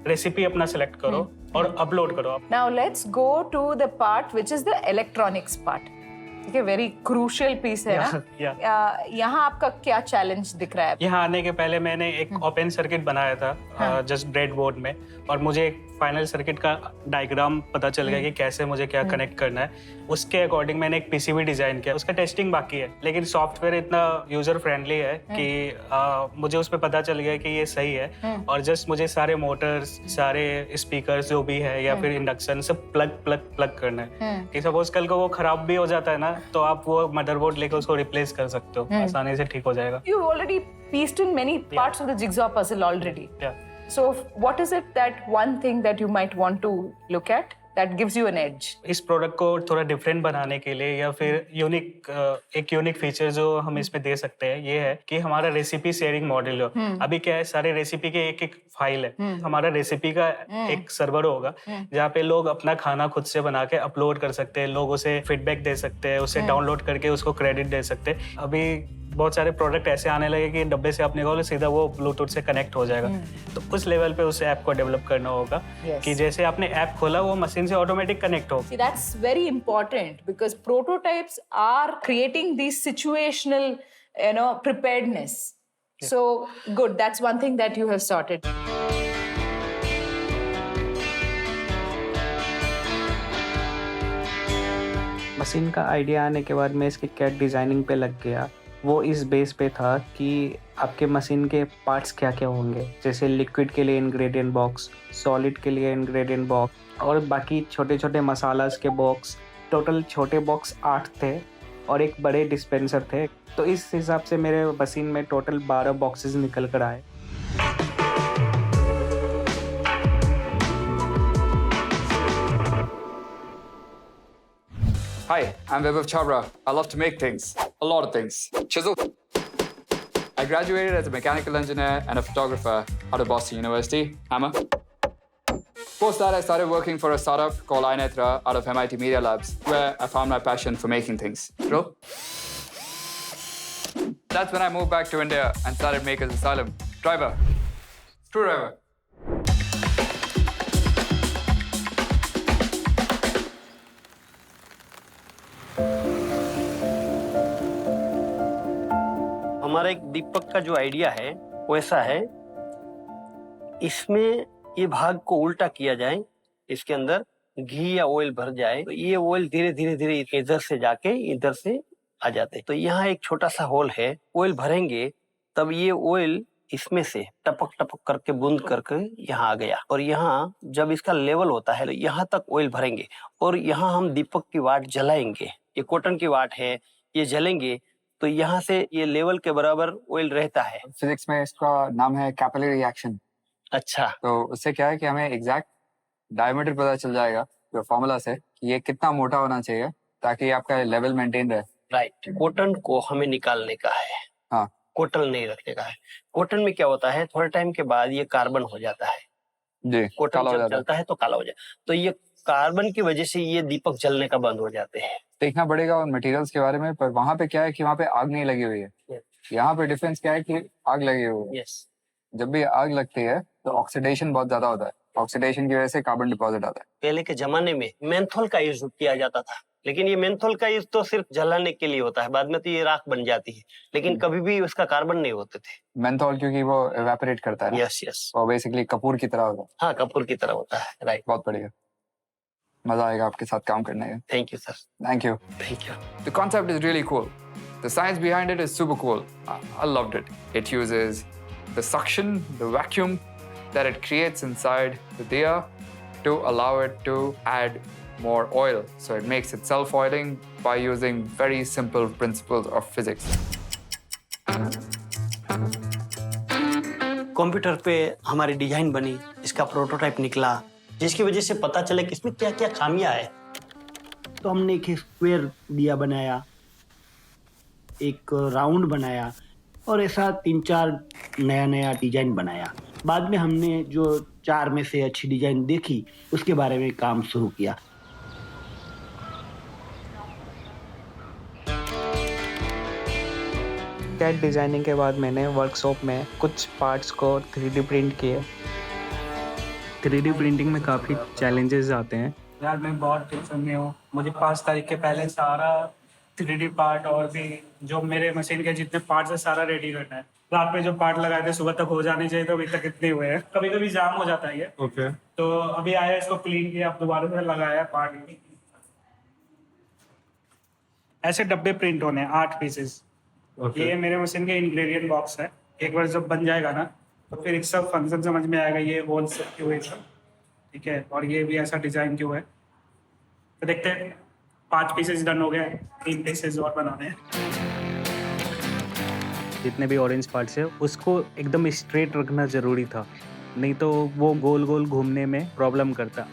रेसिपी अपना सेलेक्ट करो और अपलोड करो. Now let's go to the part which is the electronics part. ठीक है, वेरी क्रूशियल पीस है ना. यहाँ आपका क्या चैलेंज दिख रहा है? यहाँ आने के पहले मैंने एक ओपन सर्किट बनाया था जस्ट ब्रेड बोर्ड में, और मुझे एक फाइनल सर्किट का डायग्राम पता चल गया कि कैसे मुझे क्या कनेक्ट करना है. उसके अकॉर्डिंग मैंने एक पीसीबी डिजाइन किया. उसका टेस्टिंग बाकी है, लेकिन सॉफ्टवेयर इतना यूजर फ्रेंडली है कि मुझे उस पर पता चल गया कि ये सही है. और जस्ट मुझे सारे मोटर्स, सारे स्पीकर जो भी है या फिर इंडक्शन सब प्लग करना है. कि सपोज कल को वो खराब भी हो जाता है ना, तो आप वो मदरबोर्ड लेकर उसको रिप्लेस कर सकते हो, आसानी से ठीक हो जाएगा. You already pieced in many parts of the jigsaw puzzle already. So what is it that one thing that you might want to look at that gives you an edge? इस product को थोड़ा different बनाने के लिए या फिर एक unique feature जो हम इसमें दे सकते हैं ये है कि हमारा रेसिपी शेयरिंग मॉडल हो. अभी क्या है, सारे रेसिपी के एक फाइल है. हमारा रेसिपी का एक सर्वर होगा जहाँ पे लोग अपना खाना खुद से बना के अपलोड कर सकते हैं. लोग उसे फीडबैक दे सकते हैं, उसे डाउनलोड करके उसको क्रेडिट दे सकते हैं. अभी बहुत सारे प्रोडक्ट ऐसे आने लगे कि डब्बे से अपने को सीधा वो ब्लूटूथ से कनेक्ट हो जाएगा। तो उस लेवल पे उस ऐप को डेवलप करना होगा कि जैसे आपने ऐप खोला वो मशीन से ऑटोमेटिक कनेक्ट हो। See, that's very important because prototypes are creating these situational, preparedness. So good. That's one thing that you have sorted. Machine का आइडिया आने के बाद मैं इसकी कैट डिज़ाइनिंग पे लग गया। वो इस बेस पे था कि आपके मशीन के पार्ट्स क्या क्या होंगे, जैसे लिक्विड के लिए इंग्रेडिएंट बॉक्स, सॉलिड के लिए इंग्रेडिएंट बॉक्स और बाकी छोटे छोटे मसालास के बॉक्स। टोटल छोटे बॉक्स 8 थे और एक बड़े डिस्पेंसर थे। तो इस हिसाब से मेरे मशीन में टोटल 12 बॉक्सेस निकल कर आए। Hi, I'm Vibhav Chabra. I love to make things. A lot of things. Chisel. I graduated as a mechanical engineer and a photographer out of Boston University. Hammer. Post that, I started working for a startup called iNetra out of MIT Media Labs, where I found my passion for making things. Drill. That's when I moved back to India and started Makers Asylum. Driver. Screwdriver. हमारा एक दीपक का जो idea है वो ऐसा है, इसमें ये भाग को उल्टा किया जाए, इसके अंदर घी या ऑयल भर जाए, तो ये ऑयल धीरे धीरे धीरे इधर से जाके इधर से आ जाते। तो यहाँ एक छोटा सा होल है, ऑयल भरेंगे तब ये ऑयल इसमें से टपक टपक करके बूंद करके यहाँ आ गया, और यहाँ जब इसका लेवल होता है यहाँ तक ऑयल भरेंगे और यहाँ हम दीपक की वाट जलाएंगे। ये कॉटन की वाट है, ये जलेंगे तो यहाँ से ये लेवल के बराबर ऑयल रहता है। फिजिक्स में इसका नाम है कैपिलरी रिएक्शन। अच्छा, तो उससे क्या है कि हमें एग्जैक्ट डायमीटर पता चल जाएगा जो फॉर्मूला से कि ये कितना मोटा होना चाहिए ताकि आपका लेवल मेंटेन रहे। राइट। कॉटन को हमें निकालने का है, हाँ, कॉटन नहीं रखने का है। कॉटन में क्या होता है, थोड़े टाइम के बाद ये कार्बन हो जाता है जी, कॉटन जब जलता है तो काला हो जाए, तो ये कार्बन की वजह से ये दीपक जलने का बंद हो जाते हैं। देखना पड़ेगा उन मटेरियल्स के बारे में, पर वहाँ पे क्या है कि वहाँ पे आग नहीं लगी हुई है। यहाँ पे डिफरेंस क्या है कि आग लगी हुई है। जब भी आग लगती है तो ऑक्सीडेशन बहुत ज्यादा होता है, ऑक्सीडेशन की वजह से कार्बन डिपॉजिट आता है। पहले के जमाने में मेंथोल का यूज किया जाता था, लेकिन ये मेंथोल का यूज तो सिर्फ जलाने के लिए होता है, बाद में तो ये राख बन जाती है, लेकिन कभी भी उसका कार्बन नहीं होते थे। मेंथोल क्योंकि वो एवेपोरेट करता है। यस यस, वो बेसिकली कपूर की तरह होता है। हाँ, कपूर की तरह होता है। राइट, बहुत बढ़िया, मजा आएगा आपके साथ काम करने का। Thank you sir. Thank you. Thank you. The concept is really cool. The science behind it is super cool. I loved it. It uses the suction, the vacuum that it creates inside the diya to allow it to add more oil. So it makes it self-oiling by using very simple principles of physics. Computer पे हमारी design बनी, इसका prototype निकला, जिसकी वजह से पता चले कि इसमें क्या क्या खामियां है। तो हमने एक स्क्वायर दिया बनाया, एक राउंड बनाया और ऐसा 3-4 नया नया डिजाइन बनाया। बाद में हमने जो 4 में से अच्छी डिजाइन देखी उसके बारे में काम शुरू किया। कैट डिज़ाइनिंग के बाद मैंने वर्कशॉप में कुछ पार्ट्स को 3D प्रिंट किए। 3D प्रिंटिंग में काफ़ी चैलेंजेस आते हैं। यार मैं बहुत टेंशन में हूँ, मुझे 5 तारीख के पहले सारा 3D पार्ट और भी जो मेरे मशीन के जितने पार्ट्स है सारा रेडी करना है। रात में जो पार्ट लगाए थे सुबह तक हो जाने चाहिए, तो अभी तक इतने हुए हैं। कभी कभी जाम हो जाता है ये। ओके। तो अभी आया, इसको क्लीन किया, अब दोबारा से लगाया पार्ट। ऐसे डब्बे प्रिंट होने 8 पीसेस। ये मेरे मशीन के इंग्रेडिएंट बॉक्स है। एक बार जब बन जाएगा ना तो फिर एक सब फंक्शन समझ में आएगा, ये होल सेट क्यों है सब, ठीक है, और ये भी ऐसा डिजाइन क्यों है। तो देखते हैं, 5 पीसेस डन हो गए, 3 पीसेस और बनाने हैं। जितने भी ऑरेंज पार्ट्स है उसको एकदम स्ट्रेट रखना ज़रूरी था, नहीं तो वो गोल गोल घूमने में प्रॉब्लम करता।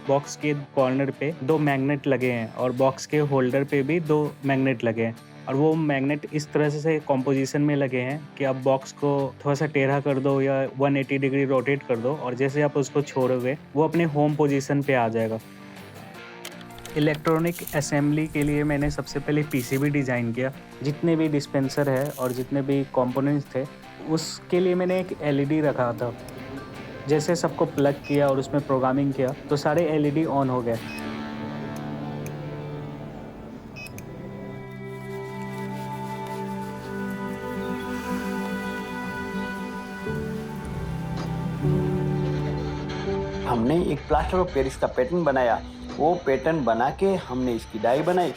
बॉक्स के कॉर्नर पे 2 मैग्नेट लगे हैं और बॉक्स के होल्डर पे भी 2 मैग्नेट लगे हैं, और वो मैग्नेट इस तरह से कॉम्पोजिशन में लगे हैं कि आप बॉक्स को थोड़ा सा टेढ़ा कर दो या 180 डिग्री रोटेट कर दो, और जैसे आप उसको छोड़ोगे वो अपने होम पोजीशन पे आ जाएगा। इलेक्ट्रॉनिक असेंबली के लिए मैंने सबसे पहले पीसीबी डिज़ाइन किया। जितने भी डिस्पेंसर है और जितने भी कंपोनेंट्स थे उसके लिए मैंने एक एलईडी रखा था। जैसे सबको प्लग किया और उसमें प्रोग्रामिंग किया तो सारे एलईडी ऑन हो गए। हमने एक प्लास्टर ऑफ पेरिस का पैटर्न बनाया। वो पैटर्न बना के हमने इसकी डाई बनाई।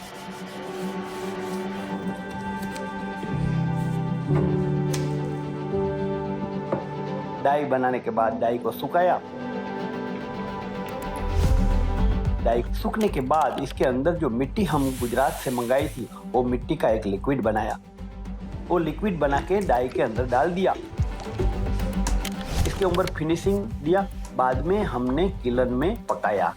डाई बनाने के बाद डाई को सुखाया। डाई सूखने के बाद इसके अंदर जो मिट्टी हम गुजरात से मंगाई थी वो मिट्टी का एक लिक्विड बनाया। वो लिक्विड बना के डाई के अंदर डाल दिया। इसके ऊपर फिनिशिंग दिया। बाद में हमने किलन में पकाया।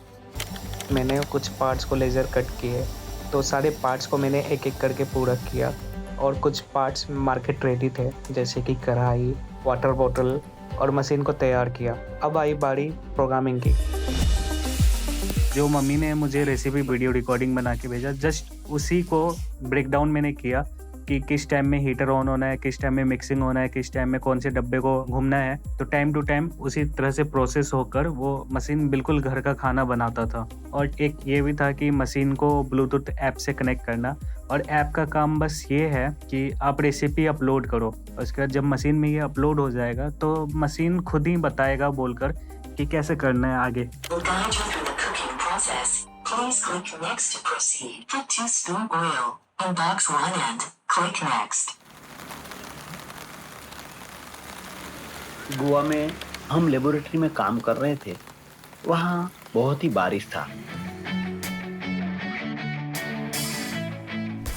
मैंने कुछ पार्ट्स को लेज़र कट किए तो सारे पार्ट्स को मैंने एक एक करके पूरा किया और कुछ पार्ट्स मार्केट रेडी थे जैसे कि कढ़ाई, वाटर बॉटल और मशीन को तैयार किया। अब आई बारी प्रोग्रामिंग की। जो मम्मी ने मुझे रेसिपी वीडियो रिकॉर्डिंग बना के भेजा, जस्ट उसी को ब्रेक डाउन मैंने किया कि किस टाइम में हीटर ऑन होना है, किस टाइम में मिक्सिंग होना है, किस टाइम में कौन से डब्बे को घूमना है। तो टाइम टू टाइम उसी तरह से प्रोसेस होकर वो मशीन बिल्कुल घर का खाना बनाता था। और एक ये भी था कि मशीन को ब्लूटूथ ऐप से कनेक्ट करना, और ऐप का काम बस ये है कि आप रेसिपी अपलोड करो। उसके बाद जब मशीन में ये अपलोड हो जाएगा तो मशीन खुद ही बताएगा बोलकर कि कैसे करना है आगे। Please click next to proceed. Put 2 spoon oil in box 1 and click next. Goa में हम लेबोरेटरी में काम कर रहे थे। वहाँ बहुत ही बारिश था।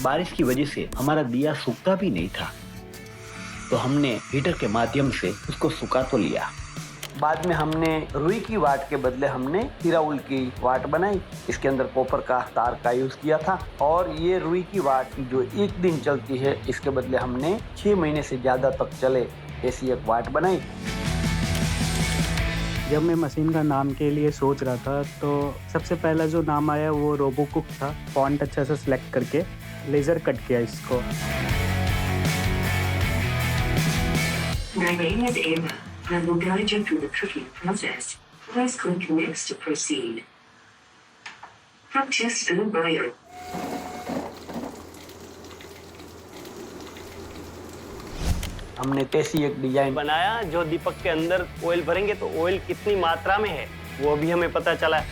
बारिश की वजह से हमारा दिया सूखता भी नहीं था, तो हमने हीटर के माध्यम से उसको सुखा तो लिया। बाद में हमने रुई की वाट के बदले हमने तिराउल की वाट बनाई। इसके अंदर कॉपर का तार का यूज किया था, और ये रुई की वाट जो एक दिन चलती है इसके बदले हमने 6 महीने से ज्यादा तक चले ऐसी एक वाट बनाई। जब मैं मशीन का नाम के लिए सोच रहा था तो सबसे पहला जो नाम आया वो रोबोकुक था। फॉन्ट अच्छा सा सिलेक्ट करके लेज़र कट किया इसको। My name is Ava. I will guide you through the cooking process. Please click next to proceed. Put 2 spoon oil. हमने तैसी एक डिजाइन बनाया जो दीपक के अंदर ऑयल भरेंगे तो ऑयल कितनी मात्रा में है वो भी हमें पता चला।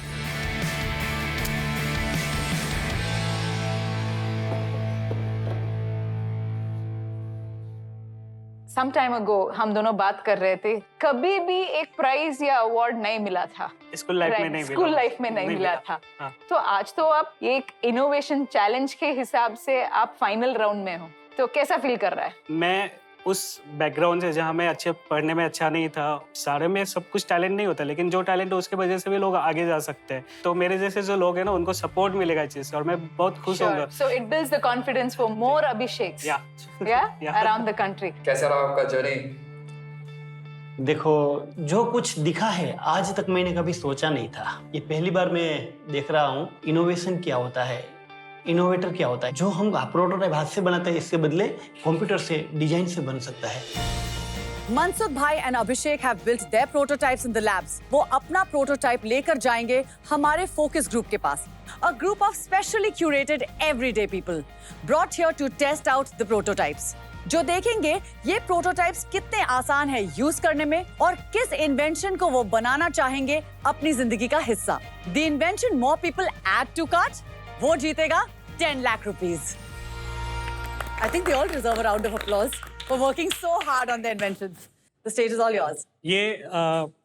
सम टाइम अगो हम दोनों बात कर रहे थे, कभी भी एक प्राइज या अवार्ड नहीं मिला था स्कूल लाइफ में नहीं मिला। स्कूल लाइफ में नहीं मिला था। हाँ। तो आज तो आप एक इनोवेशन चैलेंज के हिसाब से आप फाइनल राउंड में हो, तो कैसा फील कर रहा है? मैं उस बैकग्राउंड से जहाँ मैं अच्छे पढ़ने में अच्छा नहीं था, सारे में सब कुछ टैलेंट नहीं होता, लेकिन जो टैलेंट है उसके वजह से भी लोग आगे जा सकते हैं। तो मेरे जैसे जो लोग हैं ना उनको सपोर्ट मिलेगा इस चीज से, और मैं बहुत खुश होऊंगा। So it builds the confidence for more Abhisheks. Yeah, around the country. कैसा रहा आपका जर्नी? देखो, जो कुछ दिखा है आज तक मैंने कभी सोचा नहीं था। ये पहली बार मैं देख रहा हूँ इनोवेशन क्या होता है, इनोवेटर क्या होता है। जो हम प्रोटोटाइप हाथ से बनाते हैं इसके बदले कंप्यूटर से डिजाइन से बन सकता है। Mansukh bhai and Abhishek have built their prototypes in the labs. वो अपना प्रोटोटाइप लेकर जाएंगे हमारे फोकस ग्रुप के पास, a group of specially curated everyday people brought here to test out the prototypes, जो देखेंगे ये प्रोटोटाइप्स कितने आसान है यूज करने में और किस इन्वेंशन को वो बनाना चाहेंगे अपनी जिंदगी का हिस्सा। The invention more people add to cart, वो जीतेगा 10 lakh rupees. I think they all deserve a round of applause for working so hard on their inventions. The stage is all yours. ये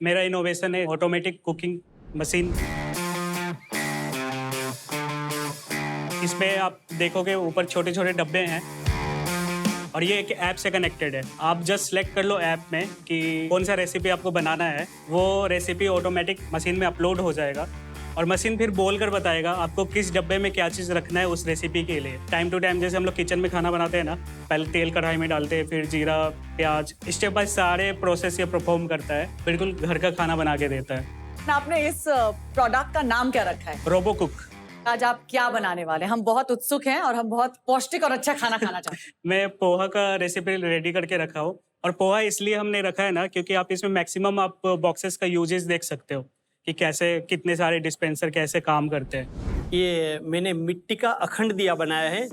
मेरा इनोवेशन है automatic cooking machine. इसमें आप देखोगे ऊपर छोटे छोटे डब्बे हैं और ये एक ऐप से कनेक्टेड है। आप जस्ट सेलेक्ट कर लो ऐप में कि कौन सा रेसिपी आपको बनाना है, वो रेसिपी ऑटोमेटिक मशीन में अपलोड हो जाएगा और मशीन फिर बोल कर बताएगा आपको किस डब्बे में क्या चीज़ रखना है उस रेसिपी के लिए। टाइम टू टाइम जैसे हम लोग किचन में खाना बनाते हैं ना, पहले तेल कढ़ाई में डालते हैं, फिर जीरा प्याज, स्टेप बाय सारे प्रोसेस ये परफॉर्म करता है, बिल्कुल घर का खाना बना के देता है। आपने इस प्रोडक्ट का नाम क्या रखा है? रोबोकुक। आज आप क्या बनाने वाले हैं? हम बहुत उत्सुक हैं और हम बहुत पौष्टिक और अच्छा खाना खाना चाहते हैं। मैं पोहा का रेसिपी रेडी करके रखा हूँ और पोहा इसलिए हमने रखा है ना क्योंकि आप इसमें मैक्सिमम आप बॉक्सेस का यूजेस देख सकते हो कि कैसे कितने सारे डिस्पेंसर कैसे काम करते हैं। ये मैंने मिट्टी का अखंड दिया बनाया है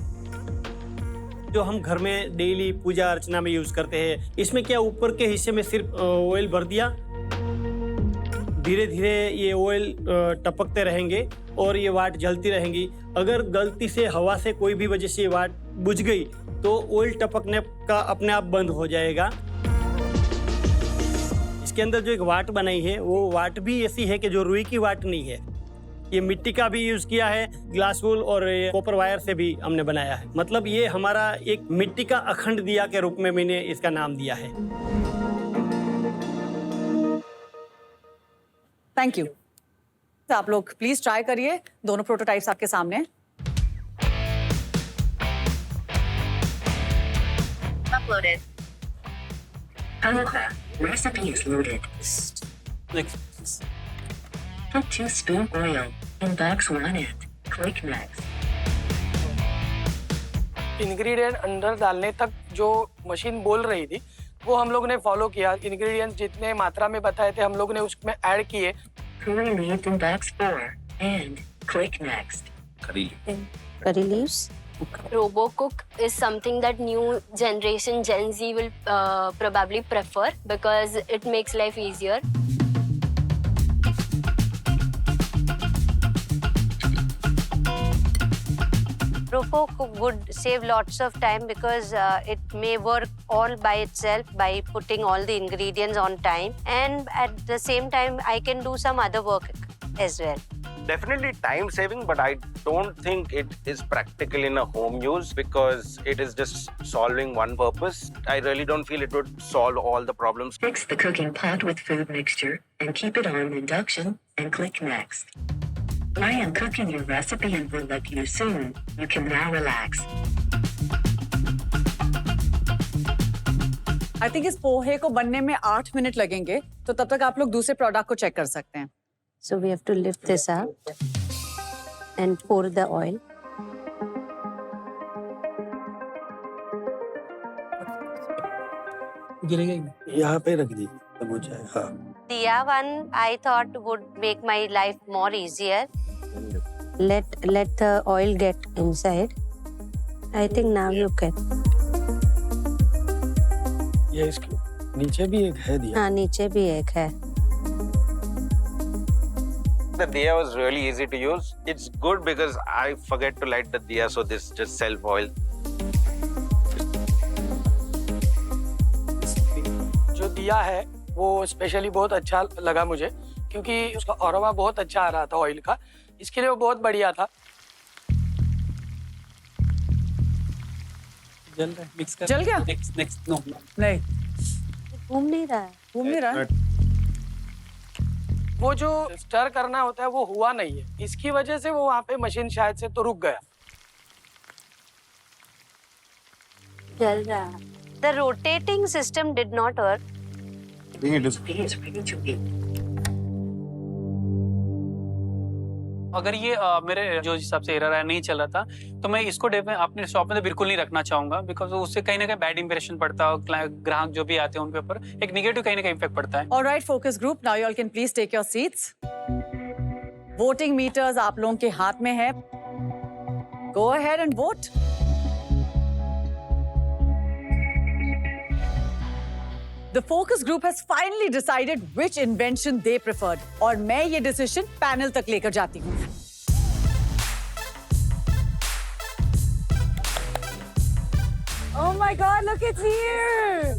जो हम घर में डेली पूजा अर्चना में यूज करते हैं। इसमें क्या ऊपर के हिस्से में सिर्फ ऑयल भर दिया, धीरे धीरे ये ऑयल टपकते रहेंगे और ये वाट जलती रहेंगी। अगर गलती से हवा से कोई भी वजह से ये वाट बुझ गई तो ऑयल टपकने का अपने आप बंद हो जाएगा। इसके अंदर जो एक वाट बनाई है वो वाट भी ऐसी है कि जो रुई की वाट नहीं है। ये मिट्टी का भी यूज किया है, ग्लास वूल और कॉपर वायर से भी हमने बनाया है। मतलब ये हमारा एक मिट्टी का अखंड दिया के रूप में मैंने इसका नाम दिया है। Thank you. तो आप लोग प्लीज ट्राई करिए, दोनों प्रोटोटाइप्स आपके सामने हैं। Uploaded. However, recipe is loaded. Put 2 spoon oil in box 1 and click next. Ingredient अंदर डालने तक जो मशीन बोल रही थी वो हम लोग ने फॉलो किया। इंग्रेडिएंट जितने मात्रा में बताए थे हम लोग ने उसमें ऐड किए। Curry leaf in box 4 and click next. Curry leaves. RoboCook is something that new generation Gen Z will probably prefer because it makes life easier. RoboCook would save lots of time because it may work all by itself by putting all the ingredients on time, and at the same time I can do some other work as well. Definitely time saving, but I don't think it is practical in a home use because it is just solving one purpose. I really don't feel it would solve all the problems. Fix the cooking pot with food mixture and keep it on induction and click next. I am cooking your recipe and will let you soon. You can now relax. I think इस पोहे को बनने में 8 minute लगेंगे, तो तब तक आप लोग दूसरे प्रोडक्ट को चेक कर सकते हैं। So we have to lift this up and pour the oil. यहाँ पे रख दीजिए तब हो जाए। हाँ। Diya one I thought would make my life more easier. Let the oil get inside. I think now you can. ये इसके नीचे भी एक है दिया। हाँ, नीचे भी एक है। The diya was really easy to use. It's good because I forget to light the diya, so this just self-oil. जो दिया है वो स्पेशली बहुत अच्छा लगा मुझे क्योंकि उसका अरोमा बहुत अच्छा आ रहा था ऑयल का। इसके लिए वो बहुत बढ़िया था। जल रहा है, मिक्स कर। जल गया? नेक्स्ट नो नहीं, घूम नहीं रहा है। घूम नहीं रहा है। वो जो स्टर करना होता है वो हुआ नहीं है, इसकी वजह से वो वहाँ पे मशीन शायद से तो रुक गया। जल रहा है। The rotating system did not work. Recipe is ready to eat. अगर ये मेरे जो हिसाब से एरर नहीं चल रहा था तो मैं इसको अपने शॉप में तो बिल्कुल नहीं रखना चाहूंगा बिकॉज उससे कहीं ना कहीं बैड इंप्रेशन पड़ता है। ग्राहक जो भी आते हैं उनके ऊपर एक निगेटिव कहीं ना कहीं इफेक्ट पड़ता है। Alright focus group, now you all can please take your seats. Voting meters आप लोगों के हाथ में है। Go ahead and vote. The focus group has finally decided which invention they preferred, और मैं ये डिसीजन पैनल तक लेकर जाती हूँ। Oh my God! Look, it's here.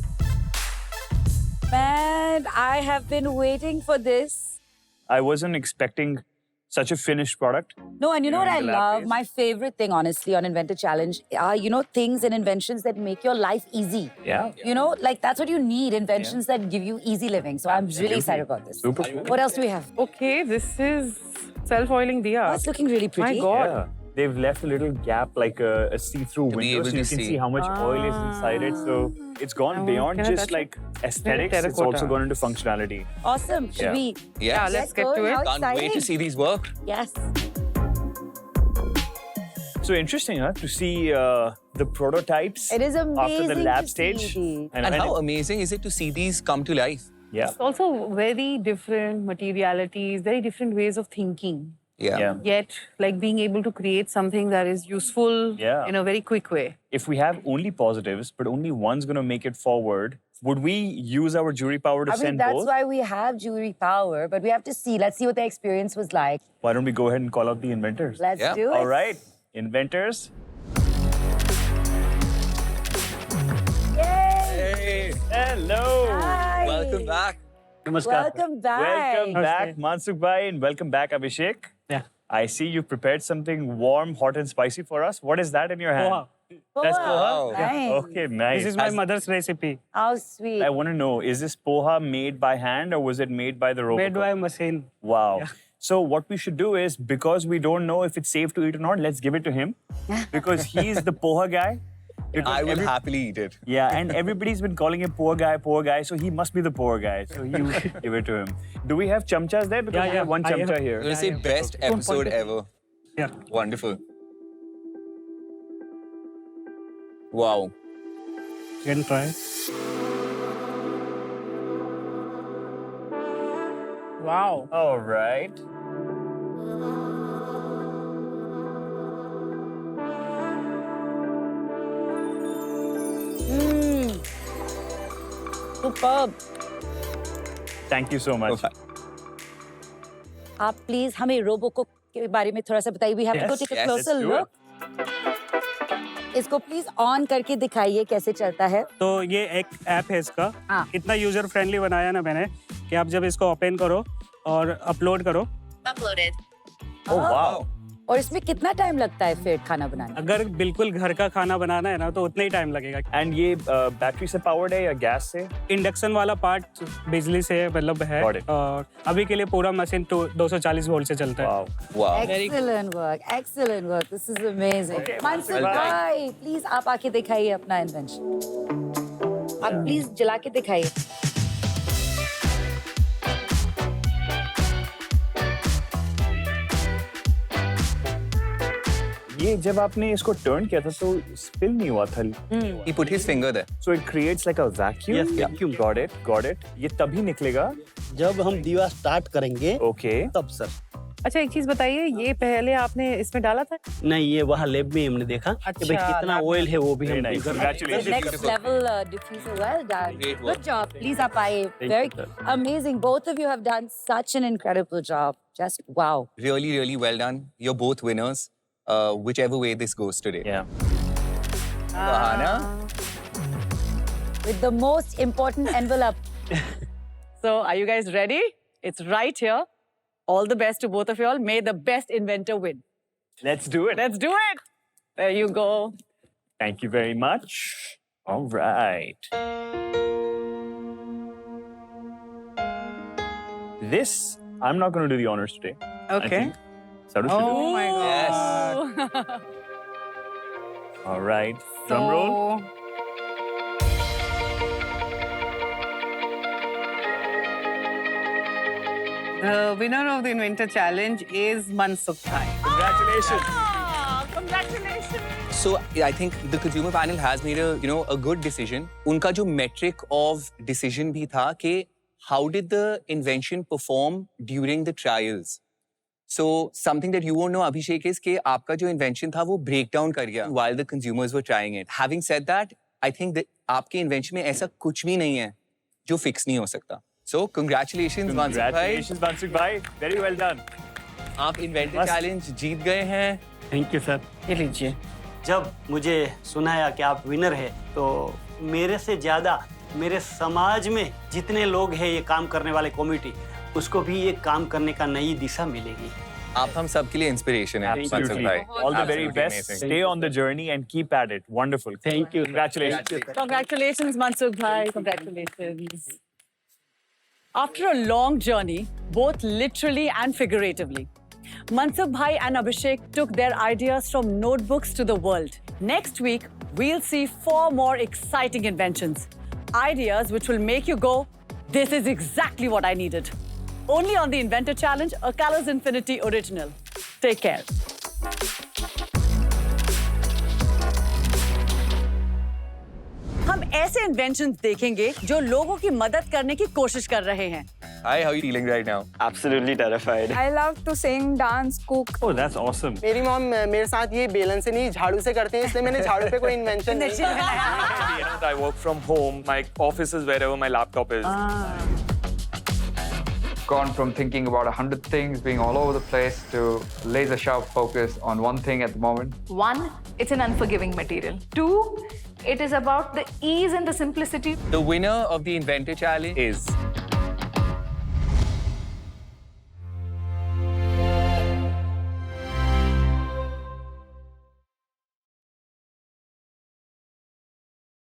Man, I have been waiting for this. I wasn't expecting such a finished product. No, and you know what I the lab love? phase. My favorite thing, honestly, on Inventor Challenge are, you know, things and inventions that make your life easy. Yeah. You know, like that's what you need, inventions that give you easy living. So I'm really excited about this. Super cool. What else do we have? Okay, this is self-oiling diya. Oh, it's looking really pretty. My God. Yeah. They've left a little gap, like a see-through To be window, able so you to can see. see how much oil is inside it. So it's gone beyond Can I just touch like aesthetics. It's terracotta. also gone into functionality. Awesome. Should Yeah. we? Yeah, let's get to it. How Can't wait to exciting. see these work. Yes. So interesting, huh? To see the prototypes. It is after the amazing lab to stage. see. And how amazing is it to see these come to life? Yeah. It's also very different materialities, very different ways of thinking. Yeah. Yet, like being able to create something that is useful Yeah. in a very quick way. If we have only positives, but only one's going to make it forward, would we use our jury power to I mean, send that's both? why we have jury power, but we have to see. Let's see what the experience was like. Why don't we go ahead and call out the inventors? Let's do it. All right, inventors. Yay! Hey, hello. Hi. Welcome back. Welcome back. Welcome back, Mansukh Bhai, and welcome back, Abhishek. Yeah. I see you prepared something warm, hot, and spicy for us. What is that in your hand? Poha. That's poha. Nice. Okay, nice. This is my mother's recipe. How sweet. I want to know: is this poha made by hand or was it made by the robot? Made by machine. Wow. So what we should do is, because we don't know if it's safe to eat or not, let's give it to him, because he's the poha guy. Because I will happily eat it. Yeah, and everybody's been calling him poor guy, so he must be the poor guy. So you give it to him. Do we have chamchas there? Because we have one chamcha here. I'm going to say best episode ever. Yeah. Wonderful. Wow. You can try. Wow. All right. Superb. Thank you so much. आप please हमें रोबोकुक के बारे में थोड़ा सा बताइए. We have to go Yes, take a yes, closer let's do look. इसको please on करके दिखाइए कैसे चलता है. तो ये एक ऐप है इसका. हाँ. इतना यूजर फ्रेंडली बनाया ना मैंने कि आप जब इसको ओपन करो और अपलोड करो. Uploaded. Oh wow. और इसमें कितना टाइम लगता है फिर खाना बनाने? अगर बिल्कुल घर का खाना बनाना है ना तो उतना ही टाइम लगेगा. एंड ये बैटरी से पावर्ड है या गैस से? इंडक्शन वाला पार्ट बिजली से मतलब है. और अभी के लिए पूरा मशीन 240 वोल्ट से चलता है. Wow. Excellent work. Excellent work. This is amazing. Mansukh well done. bhai, please आप आके दिखाइए अपना इन्वेंशन. आप प्लीज जला के दिखाइए. ये जब आपने इसको टर्न किया था तो स्पिल नहीं हुआ था. He put his finger there. So it creates like a vacuum. Yes, vacuum. Got it. ये तभी निकलेगा. जब हम दीवा स्टार्ट करेंगे Okay. तब सर. अच्छा एक चीज बताइए, ये पहले आपने इसमें डाला था? नहीं, ये वहाँ लैब में हमने देखा कि भाई कितना ऑयल है वो भी हम Very nice. The Congratulations. next level diffuser. Well done. Great work. Good job. Please आप आइए. Thank Very you, amazing. Both of you have done such an incredible job. Just wow. Really, really well done. You're both winners, whichever way this goes today. Yeah. Kahana? With the most important envelope. So, are you guys ready? It's right here. All the best to both of you all. May the best inventor win. Let's do it. Let's do it. There you go. Thank you very much. All right. This, I'm not going to do the honors today. I Okay. think Saru should do Oh my Yes. God. it. All right. Drum roll. The winner of the Inventor Challenge is Mansukh bhai. Congratulations. Congratulations. So I think the consumer panel has made a good decision. उनका जो metric of decision भी था कि how did the invention perform during the trials? So something that you won't know, Abhishek, is कि आपका जो invention था वो break down कर गया while the consumers were trying it. Having said that, I think that आपके invention में ऐसा कुछ भी नहीं है जो fix नहीं हो सकता. So congratulations, Mansukh bhai. Congratulations, Mansukh bhai. Very well done. आप Inventor Challenge जीत गए हैं. Thank you sir. ये लीजिए. जब मुझे सुनाया कि आप विनर है तो मेरे से ज़्यादा मेरे समाज में जितने लोग हैं ये काम करने वाले कम्युनिटी उसको भी ये काम करने का नई दिशा मिलेगी. आप हम सब के लिए इंस्पिरेशन है Absolutely. भाई. All the very Absolutely best. amazing. Stay on the journey and keep at it. Wonderful. Thank you. Congratulations. Congratulations, Mansukh bhai. Congratulations. After a long journey, both literally and figuratively, Mansukh bhai and Abhishek took their ideas from notebooks to the world. Next week, we'll see 4 more exciting inventions. Ideas which will make you go, this is exactly what I needed. Only on the Inventor Challenge, a Colors Infinity original. Take care. ऐसे invention देखेंगे जो लोगों की मदद करने की कोशिश कर रहे हैं। Hi, how are you feeling right now? Absolutely terrified. I love to sing, dance, cook. Oh, that's awesome. मेरी मॉम मेरे साथ ये बेलन से नहीं झाड़ू से करते हैं, इसलिए मैंने झाड़ू पे कोई इन्वेंशन नहीं I work from home. My office is wherever my laptop is. Gone from thinking about 100 things, being all over the place, to laser sharp focus on one thing at the moment. One, it's an unforgiving material. Two, it is about the ease and the simplicity. The winner of the Inventor Challenge is